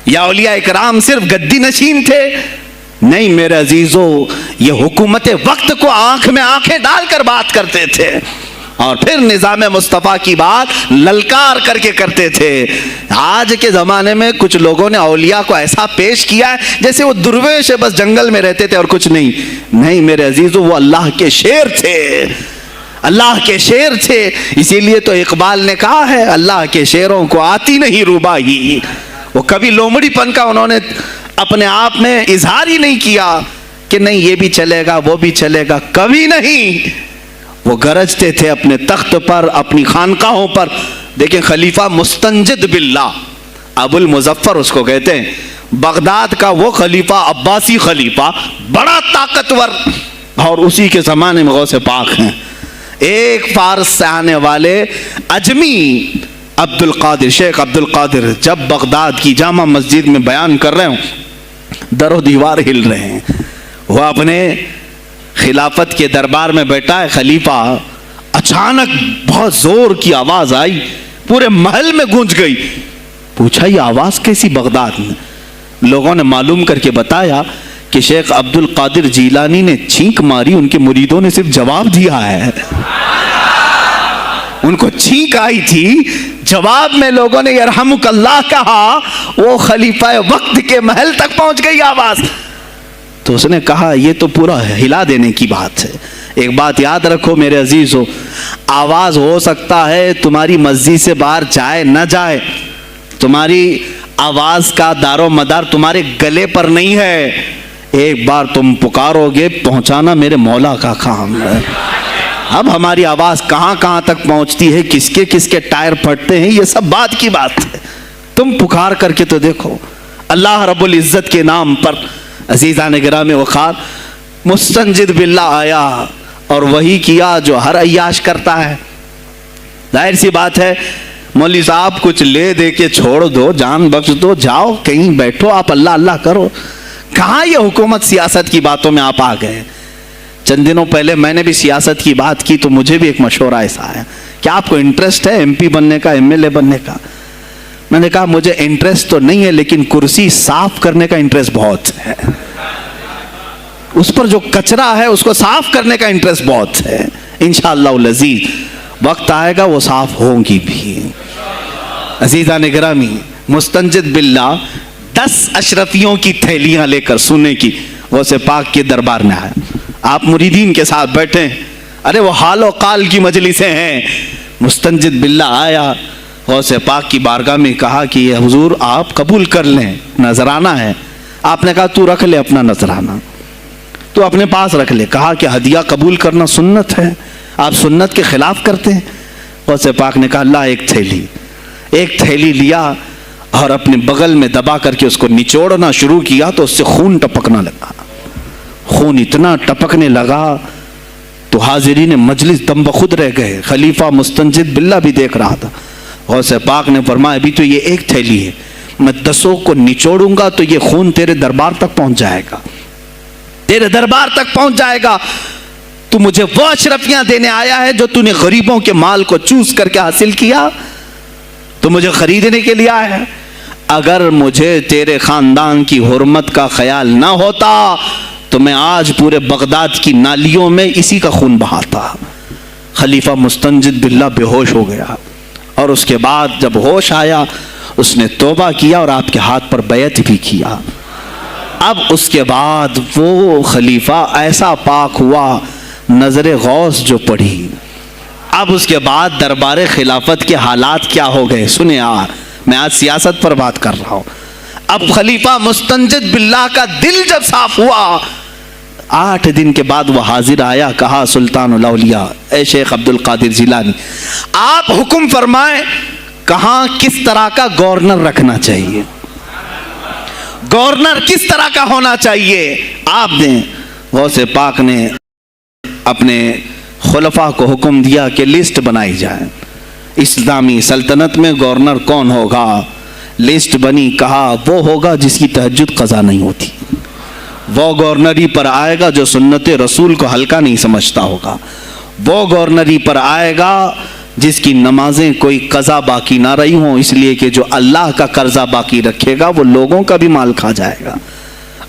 یا اولیاء اکرام صرف گدی نشین تھے؟ نہیں میرے عزیزو، یہ حکومت وقت کو آنکھ میں آنکھیں ڈال کر بات کرتے تھے اور پھر نظام مصطفیٰ کی بات للکار کر کے کرتے تھے. آج کے زمانے میں کچھ لوگوں نے اولیاء کو ایسا پیش کیا ہے جیسے وہ درویش بس جنگل میں رہتے تھے اور کچھ نہیں. نہیں میرے عزیزو، وہ اللہ کے شیر تھے، اللہ کے شیر تھے. اسی لیے تو اقبال نے کہا ہے، اللہ کے شیروں کو آتی نہیں روباہی. وہ کبھی لومڑی پن کا انہوں نے اپنے آپ میں اظہار ہی نہیں کیا کہ نہیں یہ بھی چلے گا وہ بھی چلے گا، کبھی نہیں. وہ گرجتے تھے اپنے تخت پر، اپنی خانقاہوں پر. دیکھیں خلیفہ مستنجد باللہ، ابو المظفر اس کو کہتے ہیں، بغداد کا وہ خلیفہ، عباسی خلیفہ، بڑا طاقتور، اور اسی کے زمانے میں غوث پاک ہیں. ایک فارس سے آنے والے اجمی عبد القادر، شیخ عبد القادر، جب بغداد کی جامع مسجد میں بیان کر رہے ہوں، در و دیوار ہل رہے ہیں. وہ اپنے خلافت کے دربار میں بیٹھا ہے خلیفہ، اچانک بہت زور کی آواز آئی، پورے محل میں گونج گئی. پوچھا یہ آواز کیسی بغداد میں؟ لوگوں نے معلوم کر کے بتایا کہ شیخ عبد القادر جیلانی نے چھینک ماری، ان کے مریدوں نے صرف جواب دیا ہے. ان کو چھینک آئی تھی، جواب میں لوگوں نے یرحمک اللہ کہا، وہ خلیفہ وقت کے محل تک پہنچ گئی آواز. تو اس نے کہا یہ تو پورا ہلا دینے کی بات ہے. ایک بات یاد رکھو میرے عزیزو، آواز ہو سکتا ہے تمہاری مسجد سے باہر جائے نہ جائے، تمہاری آواز کا دار و مدار تمہارے گلے پر نہیں ہے. ایک بار تم پکارو گے پہنچانا میرے مولا کا کام ہے۔ اب ہماری آواز کہاں کہاں تک پہنچتی ہے، کس کے ٹائر پھٹتے ہیں، یہ سب بعد کی بات ہے۔ تم پکار کر کے تو دیکھو۔ اللہ رب العزت کے نام پر عزیزان گرامی وقار مستنجد باللہ آیا اور وہی کیا جو ہر عیاش کرتا ہے۔ ظاہر سی بات ہے مولوی صاحب کچھ لے دے کے چھوڑ دو، جان بخش دو، جاؤ کہیں بیٹھو، آپ اللہ اللہ کرو۔ کہاں یہ حکومت سیاست کی باتوں میں آپ آ گئے؟ چند دنوں پہلے میں نے بھی سیاست کی بات کی تو مجھے بھی ایک مشورہ ایسا آیا کہ آپ کو انٹرسٹ ہے ایم پی بننے کا، ایم ایل اے بننے کا؟ میں نے کہا مجھے انٹرسٹ تو نہیں ہے لیکن کرسی صاف کرنے کا انٹرسٹ بہت ہے، اس پر جو کچرا ہے اس کو صاف کرنے کا انٹرسٹ بہت ہے۔ انشاءاللہ العزیز وقت آئے گا وہ صاف ہوں گی بھی۔ عزیزان گرامی مستنجد باللہ 10 اشرفیوں کی تھیلیاں لے کر سونے کی غوث پاک کے دربار میں آئے۔ آپ مریدین کے ساتھ بیٹھے، ارے وہ حال و قال کی مجلسیں ہیں۔ مستنجد باللہ آیا غوث پاک کی بارگاہ میں، کہا کہ یہ حضور آپ قبول کر لیں، نذرانہ ہے۔ آپ نے کہا تو رکھ لے اپنا نذرانہ، تو اپنے پاس رکھ لے۔ کہا کہ ہدیہ قبول کرنا سنت ہے، آپ سنت کے خلاف کرتے ہیں۔ غوث پاک نے کہا اللہ ایک تھیلی لیا اور اپنے بغل میں دبا کر کے اس کو نچوڑنا شروع کیا تو اس سے خون ٹپکنا لگا۔ خون اتنا ٹپکنے لگا تو حاضرین مجلس دم بخود رہ گئے۔ خلیفہ مستنجد باللہ بھی دیکھ رہا تھا۔ غوث پاک نے فرمایا ابھی تو یہ ایک تھیلی ہے، میں 10 کو نچوڑوں گا تو یہ خون تیرے دربار تک پہنچ جائے گا، تیرے دربار تک پہنچ جائے گا۔ تو مجھے وہ اشرفیاں دینے آیا ہے جو تو نے غریبوں کے مال کو چوس کر کے حاصل کیا، تو مجھے خریدنے کے لیے آیا ہے۔ اگر مجھے تیرے خاندان کی حرمت کا خیال نہ ہوتا تو میں آج پورے بغداد کی نالیوں میں اسی کا خون بہاتا۔ خلیفہ مستنجد باللہ بے ہوش ہو گیا، اور اس کے بعد جب ہوش آیا اس نے توبہ کیا اور آپ کے ہاتھ پر بیعت بھی کیا۔ اب اس کے بعد وہ خلیفہ ایسا پاک ہوا، نظر غوث جو پڑھی۔ اب اس کے بعد دربار خلافت کے حالات کیا ہو گئے سنیں۔ میں آج سیاست پر بات کر رہا ہوں۔ اب خلیفہ مستنجد باللہ کا دل جب صاف ہوا، 8 دن کے بعد وہ حاضر آیا، کہا سلطان الاولیاء اے شیخ عبد القادر جیلانی آپ حکم فرمائیں کہاں کس طرح کا گورنر رکھنا چاہیے، گورنر کس طرح کا ہونا چاہیے آپ دیں۔ غوث پاک نے اپنے خلفاء کو حکم دیا کہ لسٹ بنائی جائے، اسلامی سلطنت میں گورنر کون ہوگا؟ لسٹ بنی، کہا وہ ہوگا جس کی تہجد قضا نہیں ہوتی، وہ گورنری پر آئے گا جو سنت رسول کو ہلکا نہیں سمجھتا ہوگا، وہ گورنری پر آئے گا جس کی نمازیں کوئی قضا باقی نہ رہی ہوں، اس لیے کہ جو اللہ کا قرضہ باقی رکھے گا وہ لوگوں کا بھی مال کھا جائے گا۔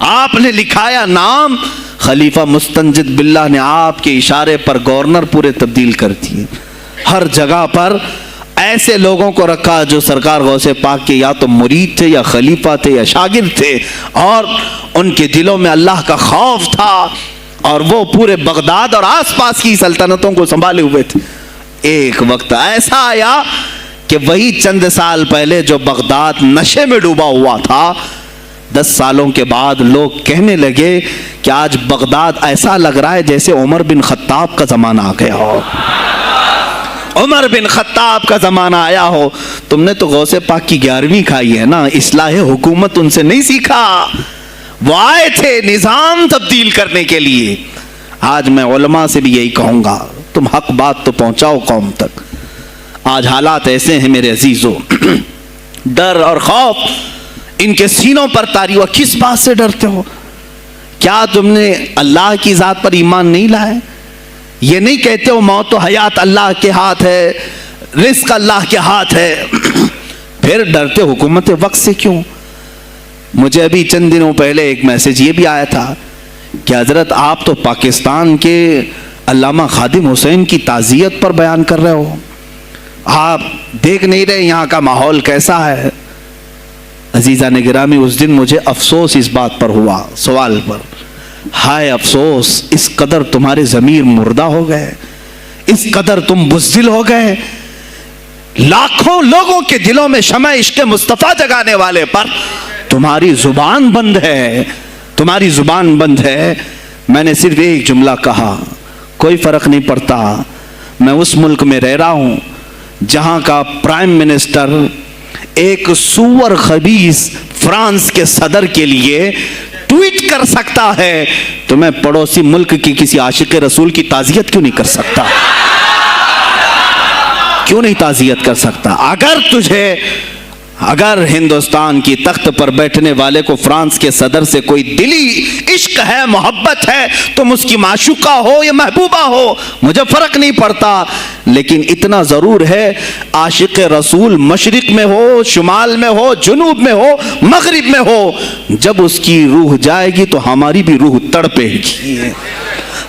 آپ نے لکھایا نام، خلیفہ مستنجد باللہ نے آپ کے اشارے پر گورنر پورے تبدیل کر دیے۔ ہر جگہ پر ایسے لوگوں کو رکھا جو سرکار غوث پاک کے یا تو مرید تھے یا خلیفہ تھے یا شاگرد تھے، اور ان کے دلوں میں اللہ کا خوف تھا، اور وہ پورے بغداد اور آس پاس کی سلطنتوں کو سنبھالے ہوئے تھے۔ ایک وقت ایسا آیا کہ وہی چند سال پہلے جو بغداد نشے میں ڈوبا ہوا تھا، 10 سالوں کے بعد لوگ کہنے لگے کہ آج بغداد ایسا لگ رہا ہے جیسے عمر بن خطاب کا زمانہ آ گیا ہو، عمر بن خطاب کا زمانہ آیا ہو۔ تم نے تو غوث پاک کی 11ویں کھائی ہے نا، اصلاح حکومت ان سے نہیں سیکھا، وہ آئے تھے نظام تبدیل کرنے کے لیے۔ آج میں علماء سے بھی یہی کہوں گا، تم حق بات تو پہنچاؤ قوم تک۔ آج حالات ایسے ہیں میرے عزیزوں، ڈر اور خوف ان کے سینوں پر طاری ہوا۔ کس بات سے ڈرتے ہو؟ کیا تم نے اللہ کی ذات پر ایمان نہیں لائے؟ یہ نہیں کہتے ہو موت و حیات اللہ کے ہاتھ ہے، رزق اللہ کے ہاتھ ہے، پھر ڈرتے حکومت وقت سے کیوں؟ مجھے ابھی چند دنوں پہلے ایک میسج یہ بھی آیا تھا کہ حضرت آپ تو پاکستان کے علامہ خادم حسین کی تعزیت پر بیان کر رہے ہو، آپ دیکھ نہیں رہے یہاں کا ماحول کیسا ہے؟ عزیزان گرامی اس دن مجھے افسوس اس بات پر ہوا، سوال پر، ہائے افسوس، اس قدر تمہارے ضمیر مردہ ہو گئے، اس قدر تم بزدل ہو گئے، لاکھوں لوگوں کے دلوں میں شمع عشق مصطفیٰ جگانے والے پر تمہاری زبان بند ہے، تمہاری زبان بند ہے. میں نے صرف ایک جملہ کہا, کوئی فرق نہیں پڑتا, میں اس ملک میں رہ رہا ہوں جہاں کا پرائم منسٹر ایک سور خبیث فرانس کے صدر کے لیے ٹویٹ کر سکتا ہے, تو میں پڑوسی ملک کی کسی عاشق رسول کی تعزیت کیوں نہیں کر سکتا؟ کیوں نہیں تعزیت کر سکتا؟ اگر ہندوستان کی تخت پر بیٹھنے والے کو فرانس کے صدر سے کوئی دلی عشق ہے, محبت ہے, تم اس کی معشوقہ ہو یا محبوبہ ہو, مجھے فرق نہیں پڑتا, لیکن اتنا ضرور ہے عاشق رسول مشرق میں ہو, شمال میں ہو, جنوب میں ہو, مغرب میں ہو, جب اس کی روح جائے گی تو ہماری بھی روح تڑپے گی.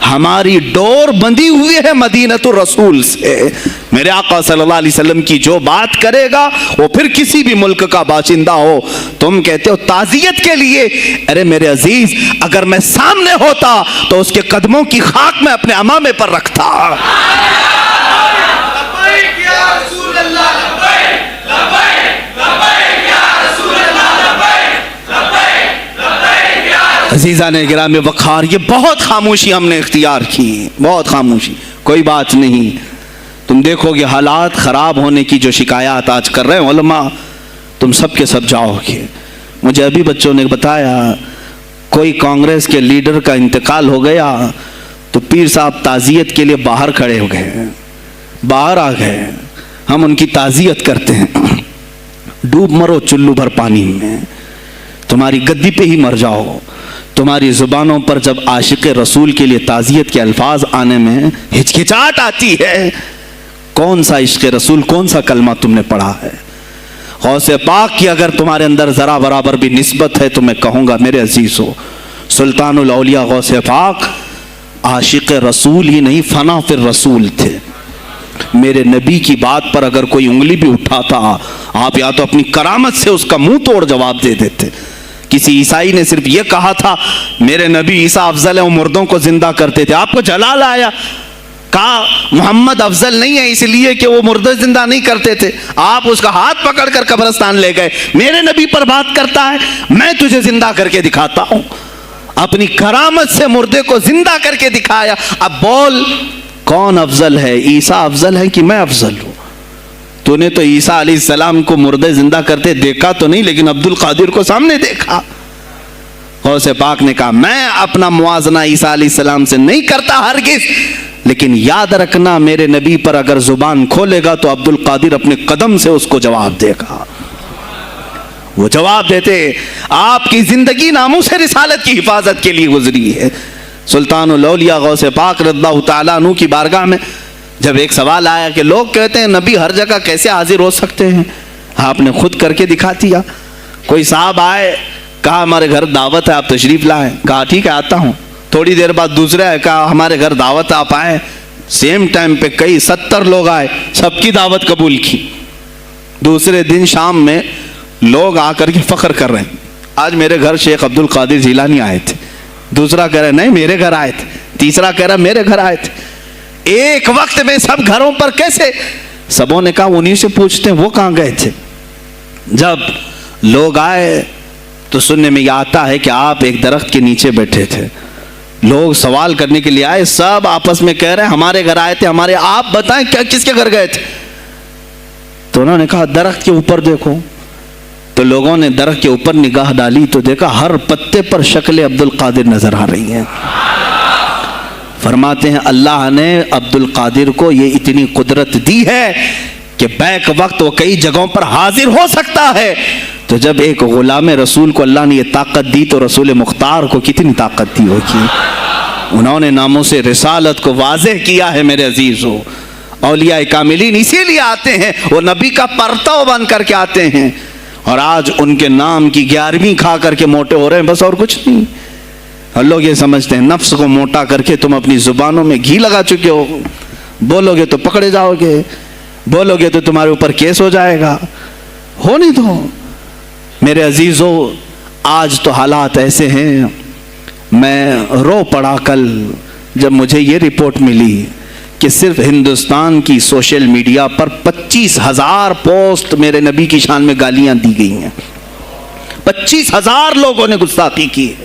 ہماری ڈور بندھی ہوئی ہے مدینۃ الرسول سے. میرے آقا صلی اللہ علیہ وسلم کی جو بات کرے گا وہ پھر کسی بھی ملک کا باشندہ ہو. تم کہتے ہو تعزیت کے لیے, ارے میرے عزیز, اگر میں سامنے ہوتا تو اس کے قدموں کی خاک میں اپنے امامے پر رکھتا. عزیزان گرامی وقار, یہ بہت خاموشی ہم نے اختیار کی, بہت خاموشی, کوئی بات نہیں. تم دیکھو گے حالات خراب ہونے کی جو شکایات آج کر رہے ہیں علماء, تم سب کے سب جاؤ گے. مجھے ابھی بچوں نے بتایا کوئی کانگریس کے لیڈر کا انتقال ہو گیا تو پیر صاحب تعزیت کے لیے باہر کھڑے ہو گئے, باہر آ گئے, ہم ان کی تعزیت کرتے ہیں. ڈوب مرو چلو بھر پانی میں, تمہاری گدی پہ ہی مر جاؤ. تمہاری زبانوں پر جب عاشق رسول کے لیے تعزیت کے الفاظ آنے میں ہچکچاہٹ آتی ہے, کون سا عشق رسول, کون سا کلمہ تم نے پڑھا ہے؟ غوث پاک کی اگر تمہارے اندر ذرا برابر بھی نسبت ہے تو میں کہوں گا میرے عزیزو, سلطان الاولیاء غوث پاک عاشق رسول ہی نہیں, فنا فی الرسول تھے. میرے نبی کی بات پر اگر کوئی انگلی بھی اٹھاتا, آپ یا تو اپنی کرامت سے اس کا منہ توڑ جواب دے دیتے. کسی عیسائی نے صرف یہ کہا تھا میرے نبی عیسیٰ افضل ہے, وہ مردوں کو زندہ کرتے تھے, آپ کو جلال آیا, کہا محمد افضل نہیں ہے اس لیے کہ وہ مردے زندہ نہیں کرتے تھے, آپ اس کا ہاتھ پکڑ کر قبرستان لے گئے. میرے نبی پر بات کرتا ہے, میں تجھے زندہ کر کے دکھاتا ہوں. اپنی کرامت سے مردے کو زندہ کر کے دکھایا. اب بول کون افضل ہے, عیسیٰ افضل ہے کہ میں افضل ہوں؟ تو نے تو عیسیٰ علیہ السلام کو مردے زندہ کرتے دیکھا تو نہیں, لیکن عبد القادر کو سامنے دیکھا. غوث پاک نے کہا میں اپنا موازنہ عیسیٰ علیہ السلام سے نہیں کرتا ہرگز, لیکن یاد رکھنا میرے نبی پر اگر زبان کھولے گا تو عبد القادر اپنے قدم سے اس کو جواب دے گا. وہ جواب دیتے. آپ کی زندگی ناموس رسالت کی حفاظت کے لیے گزری ہے. سلطان الاولیاء غوث پاک رضی اللہ تعالیٰ عنہ کی بارگاہ میں جب ایک سوال آیا کہ لوگ کہتے ہیں نبی ہر جگہ کیسے حاضر ہو سکتے ہیں, آپ نے خود کر کے دکھا دیا. کوئی صاحب آئے, کہا ہمارے گھر دعوت ہے, آپ تشریف لائیں, کہا ٹھیک ہے آتا ہوں. تھوڑی دیر بعد دوسرے آئے, کہا ہمارے گھر دعوت ہے آپ آئیں. سیم ٹائم پہ کئی 70 لوگ آئے, سب کی دعوت قبول کی. دوسرے دن شام میں لوگ آ کر کے فخر کر رہے ہیں, آج میرے گھر شیخ عبد القادر جیلانی آئے تھے. دوسرا کہہ رہا نہیں میرے گھر آئے تھے. تیسرا کہہ رہا میرے گھر آئے تھے. ایک وقت میں سب گھروں پر کیسے؟ سبوں نے کہا انہیں سے پوچھتے ہیں وہ کہاں گئے تھے. جب لوگ آئے تو سننے میں یہ آتا ہے کہ آپ ایک درخت کے نیچے بیٹھے تھے. لوگ سوال کرنے کے لیے آئے, سب آپس میں کہہ رہے ہیں ہمارے گھر آئے تھے, ہمارے, آپ بتائیں کیا کس کے گھر گئے تھے؟ تو انہوں نے کہا درخت کے اوپر دیکھو. تو لوگوں نے درخت کے اوپر نگاہ ڈالی تو دیکھا ہر پتے پر شکل عبد القادر نظر آ رہی ہیں. فرماتے ہیں اللہ نے عبد القادر کو یہ اتنی قدرت دی ہے کہ بیک وقت وہ کئی جگہوں پر حاضر ہو سکتا ہے. تو جب ایک غلام رسول کو اللہ نے یہ طاقت دی تو رسول مختار کو کتنی طاقت دی ہوگی. انہوں نے ناموں سے رسالت کو واضح کیا ہے. میرے عزیزو, اولیاء کاملین اسی لیے آتے ہیں, وہ نبی کا پرتو بن کر کے آتے ہیں, اور آج ان کے نام کی 11ویں کھا کر کے موٹے ہو رہے ہیں, بس اور کچھ نہیں. اور لوگ یہ سمجھتے ہیں نفس کو موٹا کر کے تم اپنی زبانوں میں گھی لگا چکے ہو, بولو گے تو پکڑے جاؤ گے, بولو گے تو تمہارے اوپر کیس ہو جائے گا. ہو نہیں تو میرے عزیزو, آج تو حالات ایسے ہیں. میں رو پڑا کل جب مجھے یہ رپورٹ ملی کہ صرف ہندوستان کی سوشل میڈیا پر 25,000 پوسٹ میرے نبی کی شان میں گالیاں دی گئی ہیں. 25,000 لوگوں نے گستاخی کی ہے.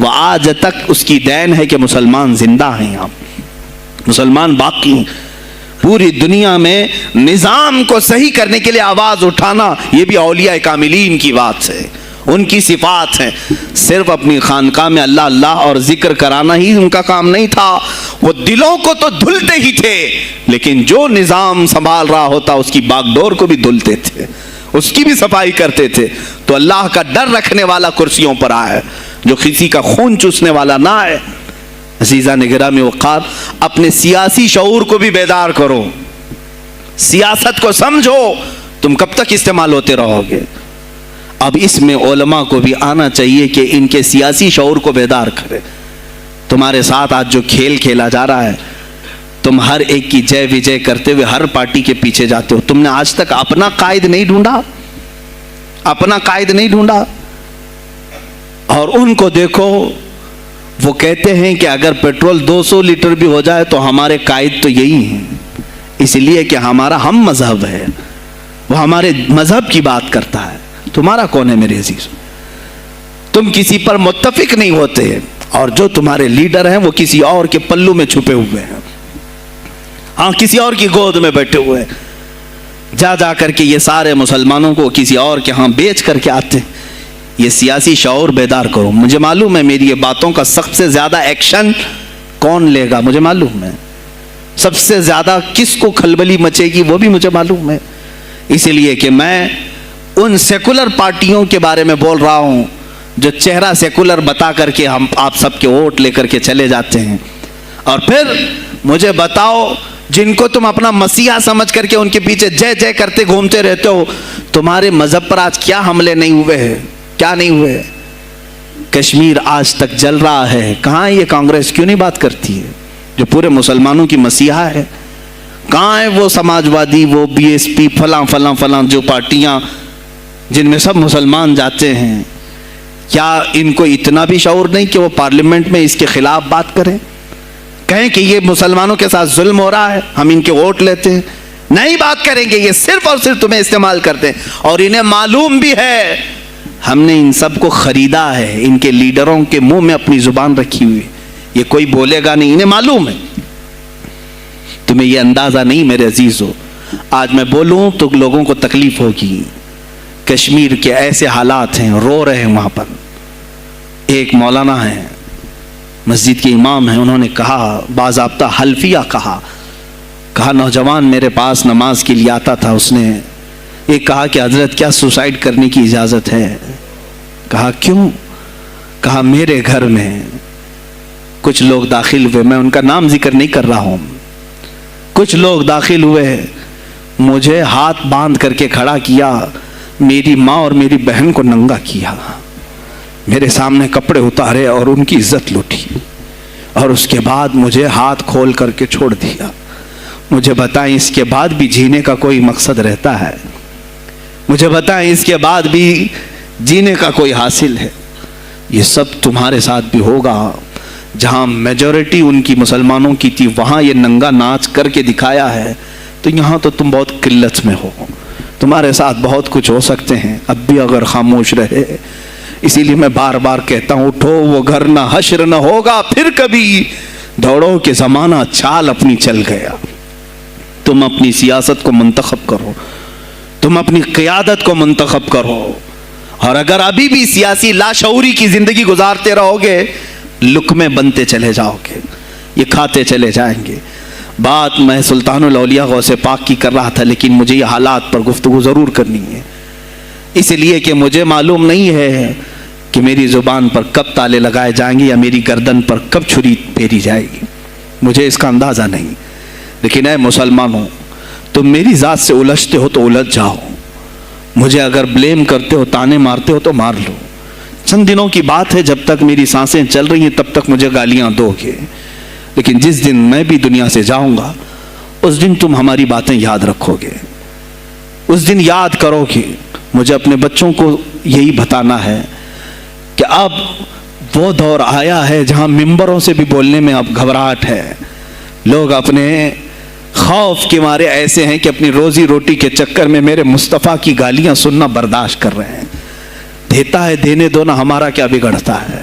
وہ آج تک اس کی دین ہے کہ مسلمان زندہ ہیں، یہاں مسلمان باقی ہیں۔ پوری دنیا میں نظام کو صحیح کرنے کے لیے آواز اٹھانا، یہ بھی اولیاء کاملین کی بات ہے، ان کی صفات ہیں۔ صرف اپنی خانقاہ میں اللہ اللہ اور ذکر کرانا ہی ان کا کام نہیں تھا، وہ دلوں کو تو دھلتے ہی تھے، لیکن جو نظام سنبھال رہا ہوتا اس کی باغ ڈور کو بھی دھلتے تھے، اس کی بھی صفائی کرتے تھے۔ تو اللہ کا ڈر رکھنے والا کرسیوں پر آئے، جو کسی کا خون چوسنے والا نہ آئے۔ عزیزان گرامی وقار، اپنے سیاسی شعور کو بھی بیدار کرو، سیاست کو سمجھو، تم کب تک استعمال ہوتے رہو گے؟ اب اس میں علماء کو بھی آنا چاہیے کہ ان کے سیاسی شعور کو بیدار کرے۔ تمہارے ساتھ آج جو کھیل کھیلا جا رہا ہے، تم ہر ایک کی جے وجے کرتے ہوئے ہر پارٹی کے پیچھے جاتے ہو، تم نے آج تک اپنا قائد نہیں ڈھونڈا، اپنا قائد نہیں ڈھونڈا۔ اور ان کو دیکھو، وہ کہتے ہیں کہ اگر پیٹرول 200 لیٹر بھی ہو جائے تو ہمارے قائد تو یہی ہیں، اس لیے کہ ہمارا ہم مذہب ہے، وہ ہمارے مذہب کی بات کرتا ہے۔ تمہارا کون ہے میرے عزیز؟ تم کسی پر متفق نہیں ہوتے، اور جو تمہارے لیڈر ہیں وہ کسی اور کے پلو میں چھپے ہوئے ہیں، ہاں کسی اور کی گود میں بیٹھے ہوئے ہیں، جا جا کر کے یہ سارے مسلمانوں کو کسی اور کے ہاں بیچ کر کے آتے ہیں۔ یہ سیاسی شعور بیدار کرو۔ مجھے معلوم ہے میری یہ باتوں کا سب سے زیادہ ایکشن کون لے گا، مجھے معلوم ہے سب سے زیادہ کس کو کھلبلی مچے گی، وہ بھی مجھے معلوم ہے، اسی لیے کہ میں ان سیکولر پارٹیوں کے بارے میں بول رہا ہوں جو چہرہ سیکولر بتا کر کے ہم آپ سب کے ووٹ لے کر کے چلے جاتے ہیں، اور پھر مجھے بتاؤ جن کو تم اپنا مسیحا سمجھ کر کے ان کے پیچھے جے جے کرتے گھومتے رہتے ہو، تمہارے مذہب پر آج کیا حملے نہیں ہوئے ہیں، کیا نہیں ہوئے؟ کشمیر آج تک جل رہا ہے، کہاں یہ کانگریس کیوں نہیں بات کرتی ہے جو پورے مسلمانوں کی مسیحا ہے؟ کہاں ہے وہ سماجوادی، وہ بی ایس پی، فلاں فلاں فلاں جو پارٹیاں جن میں سب مسلمان جاتے ہیں؟ کیا ان کو اتنا بھی شعور نہیں کہ وہ پارلیمنٹ میں اس کے خلاف بات کریں، کہیں کہ یہ مسلمانوں کے ساتھ ظلم ہو رہا ہے، ہم ان کے ووٹ لیتے ہیں؟ نہیں بات کریں گے، یہ صرف اور صرف تمہیں استعمال کرتے ہیں، اور انہیں معلوم بھی ہے ہم نے ان سب کو خریدا ہے، ان کے لیڈروں کے منہ میں اپنی زبان رکھی ہوئی، یہ کوئی بولے گا نہیں، انہیں معلوم ہے۔ تمہیں یہ اندازہ نہیں میرے عزیزو، آج میں بولوں تو لوگوں کو تکلیف ہوگی۔ کشمیر کے ایسے حالات ہیں، رو رہے ہیں وہاں پر۔ ایک مولانا ہیں، مسجد کے امام ہیں، انہوں نے کہا باضابطہ حلفیہ کہا نوجوان میرے پاس نماز کے لیے آتا تھا، اس نے ایک کہا کہ حضرت کیا سوسائڈ کرنے کی اجازت ہے؟ کہا کیوں؟ کہا میرے گھر میں کچھ لوگ داخل ہوئے، میں ان کا نام ذکر نہیں کر رہا ہوں، کچھ لوگ داخل ہوئے، مجھے ہاتھ باندھ کر کے کھڑا کیا، میری ماں اور میری بہن کو ننگا کیا، میرے سامنے کپڑے اتارے اور ان کی عزت لوٹی، اور اس کے بعد مجھے ہاتھ کھول کر کے چھوڑ دیا۔ مجھے بتائیں اس کے بعد بھی جینے کا کوئی مقصد رہتا ہے؟ مجھے بتائیں اس کے بعد بھی جینے کا کوئی حاصل ہے؟ یہ سب تمہارے ساتھ بھی ہوگا۔ جہاں میجورٹی ان کی مسلمانوں کی تھی وہاں یہ ننگا ناچ کر کے دکھایا ہے، تو یہاں تو تم بہت قلت میں ہو، تمہارے ساتھ بہت کچھ ہو سکتے ہیں، اب بھی اگر خاموش رہے۔ اسی لیے میں بار بار کہتا ہوں اٹھو وہ گھر نہ حشر نہ ہوگا پھر کبھی، دوڑو کہ زمانہ چال اپنی چل گیا۔ تم اپنی سیاست کو منتخب کرو، تم اپنی قیادت کو منتخب کرو، اور اگر ابھی بھی سیاسی لاشعوری کی زندگی گزارتے رہو گے لقمے بنتے چلے جاؤ گے، یہ کھاتے چلے جائیں گے۔ بات میں سلطان الاولیاء غوث پاک کی کر رہا تھا، لیکن مجھے یہ حالات پر گفتگو ضرور کرنی ہے، اس لیے کہ مجھے معلوم نہیں ہے کہ میری زبان پر کب تالے لگائے جائیں گے یا میری گردن پر کب چھری پھیری جائے گی، مجھے اس کا اندازہ نہیں۔ لیکن اے مسلمانوں، تم میری ذات سے الجھتے ہو تو الجھ جاؤ، مجھے اگر بلیم کرتے ہو، تانے مارتے ہو تو مار لو۔ چند دنوں کی بات ہے، جب تک میری سانسیں چل رہی ہیں تب تک مجھے گالیاں دو گے، لیکن جس دن میں بھی دنیا سے جاؤں گا اس دن تم ہماری باتیں یاد رکھو گے، اس دن یاد کرو گے۔ مجھے اپنے بچوں کو یہی بتانا ہے کہ اب وہ دور آیا ہے جہاں ممبروں سے بھی بولنے میں اب گھبراہٹ ہے، لوگ اپنے خوف کے مارے ایسے ہیں کہ اپنی روزی روٹی کے چکر میں میرے مصطفیٰ کی گالیاں سننا برداشت کر رہے ہیں۔ دیتا ہے دینے دو نا، ہمارا کیا بگڑتا ہے؟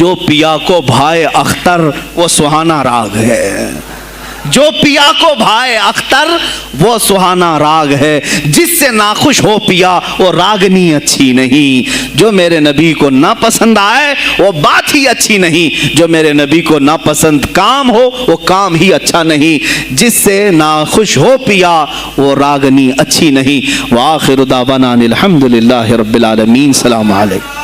جو پیا کو بھائے اختر وہ سہانا راگ ہے، جو پیا کو بھائے اختر وہ سہانا راگ ہے، جس سے ناخوش ہو پیا وہ راگنی اچھی نہیں، جو میرے نبی کو نہ پسند آئے وہ بات ہی اچھی نہیں، جو میرے نبی کو نہ پسند کام ہو وہ کام ہی اچھا نہیں، جس سے ناخوش ہو پیا وہ راگنی اچھی نہیں۔ وآخر دعوانا الحمدللہ رب العالمین۔ السلام علیکم۔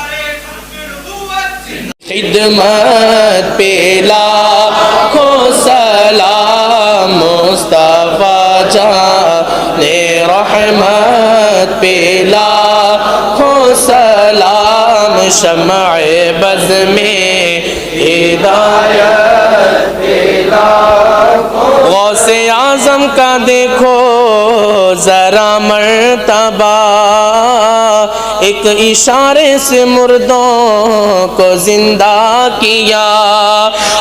خدمت پہ لاکھوں سلام مصطفیٰ جان رحمت پہ لاکھوں سلام، شمع بز میں ہدایت پہ لاکھوں، غوث اعظم کا دیکھو ذرا مرتبہ، ایک اشارے سے مردوں کو زندہ کیا،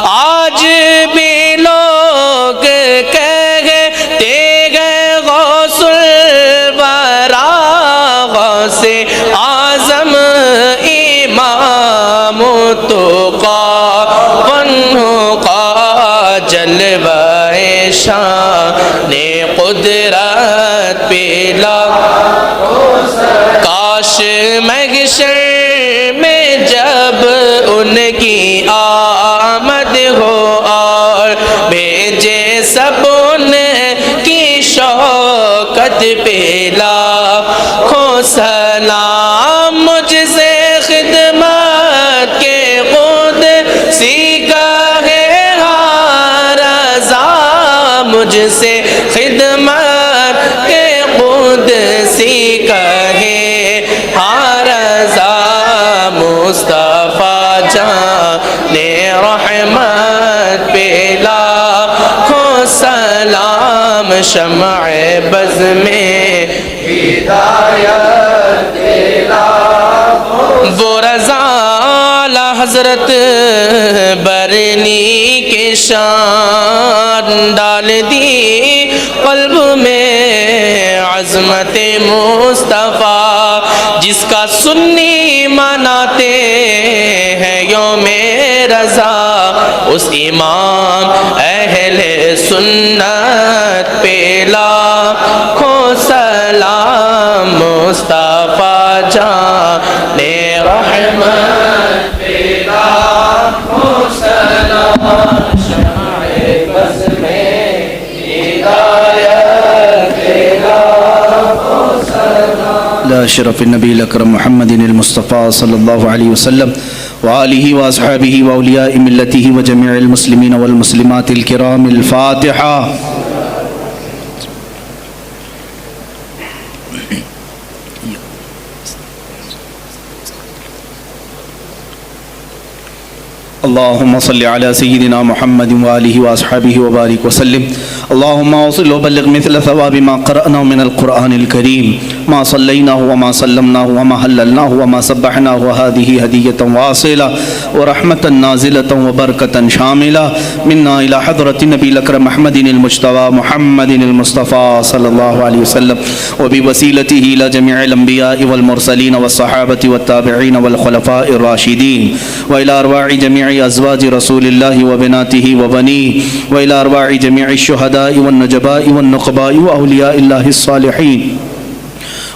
آج بھی لوگ کہتے ہیں غوث الورا، غوث اعظم امام التقیٰ والنقیٰ، جلوہ شان قدرت پہ کاش محشر میں جب ان کی آمد ہو اور بھیجے سب ان کی شوکت پہ لاکھوں سلام، مجھ سے خدمت کے قدسی کا ہے ہر رضا، مجھ سے خدمت کے قدسی کا ہے ہر رضا، مصطفیٰ جان رحمت پہ لاکھوں سلام، شمع بز میں ہدایت پہ لاکھوں، وہ رضا حضرت برنی کے شان ڈال دی قلب میں عظمت مصطفیٰ، جس کا سنی مناتے ہیں یوم رضا، اس امام اہل سنت پہ لاکھوں سلام، مصطفیٰ جان رحمت پہ لاکھوں سلام، شمع بز میں ہدایت پہ لاکھوں سلام، لا شرف النبی الاکرم محمد المصطفى صلی اللہ علیہ وسلم وآلہ واصحابہ واولیاء ملتہ وجميع المسلمین والمسلمات الکرام۔ الفاتحہ۔ اللهم صل على سيدنا محمد وآله وأصحابه وبارك وسلم. اللهم وصل وبلغ مثل ثواب ما قرأناه من القرآن الكريم، ما صليناه وما سلمناه وما هللناه وما سبحناه، وهذه هدية واصلة ورحمة نازلة وبركة شاملة منا إلى حضرة النبي الأكرم محمد المجتبى محمد المصطفى صلى الله عليه وسلم، وبوسيلته إلى جميع الأنبياء والمرسلين والصحابة والتابعين والخلفاء الراشدين، وإلى أرواح جميع أزواج رسول الله وبناته وبنيه، وإلى أرواح جميع الشهداء والنجباء والنقباء وأولياء الله الصالحين،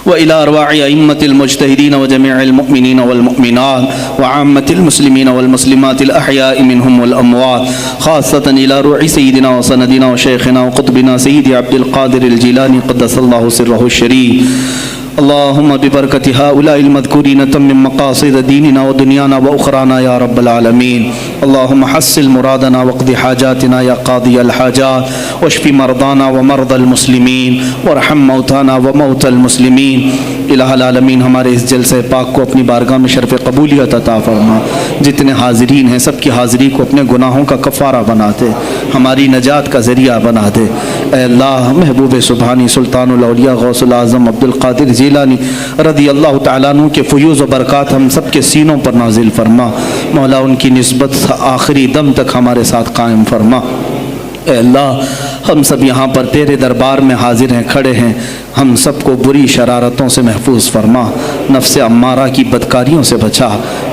وإلى أرواح أئمة المجتهدين وجميع المؤمنين والمؤمنات وعامة المسلمين والمسلمات الأحياء منهم والأموات، خاصة إلى روح سيدنا وسندنا وشيخنا وقطبنا سيدي عبد القادر الجيلاني قدس الله سره الشريف. اللهم ببركة هؤلاء المذكورين تمم مقاصد ديننا ودنيانا وأخرانا يا رب العالمين. اللهم حصل مرادنا واقض حاجاتنا يا قاضي الحاجات، واشف مرضانا ومرضى المسلمين، وارحم موتانا وموتى المسلمين. الہ العالمین، ہمارے اس جلسہ پاک کو اپنی بارگاہ میں شرف قبولیت عطا فرما. جتنے حاضرین ہیں سب کی حاضری کو اپنے گناہوں کا کفارہ بنا دے، ہماری نجات کا ذریعہ بنا دے. اے اللہ، محبوب سبحانی سلطان الاولیاء غوث العظم عبد القادر جیلانی رضی اللہ تعالیٰ عنہ کے فیوز و برکات ہم سب کے سینوں پر نازل فرما. مولا ان کی نسبت آخری دم تک ہمارے ساتھ قائم فرما. اے اللہ، ہم سب یہاں پر تیرے دربار میں حاضر ہیں، کھڑے ہیں، ہم سب کو بری شرارتوں سے محفوظ فرما، نفس امارہ کی بدکاریوں سے بچا،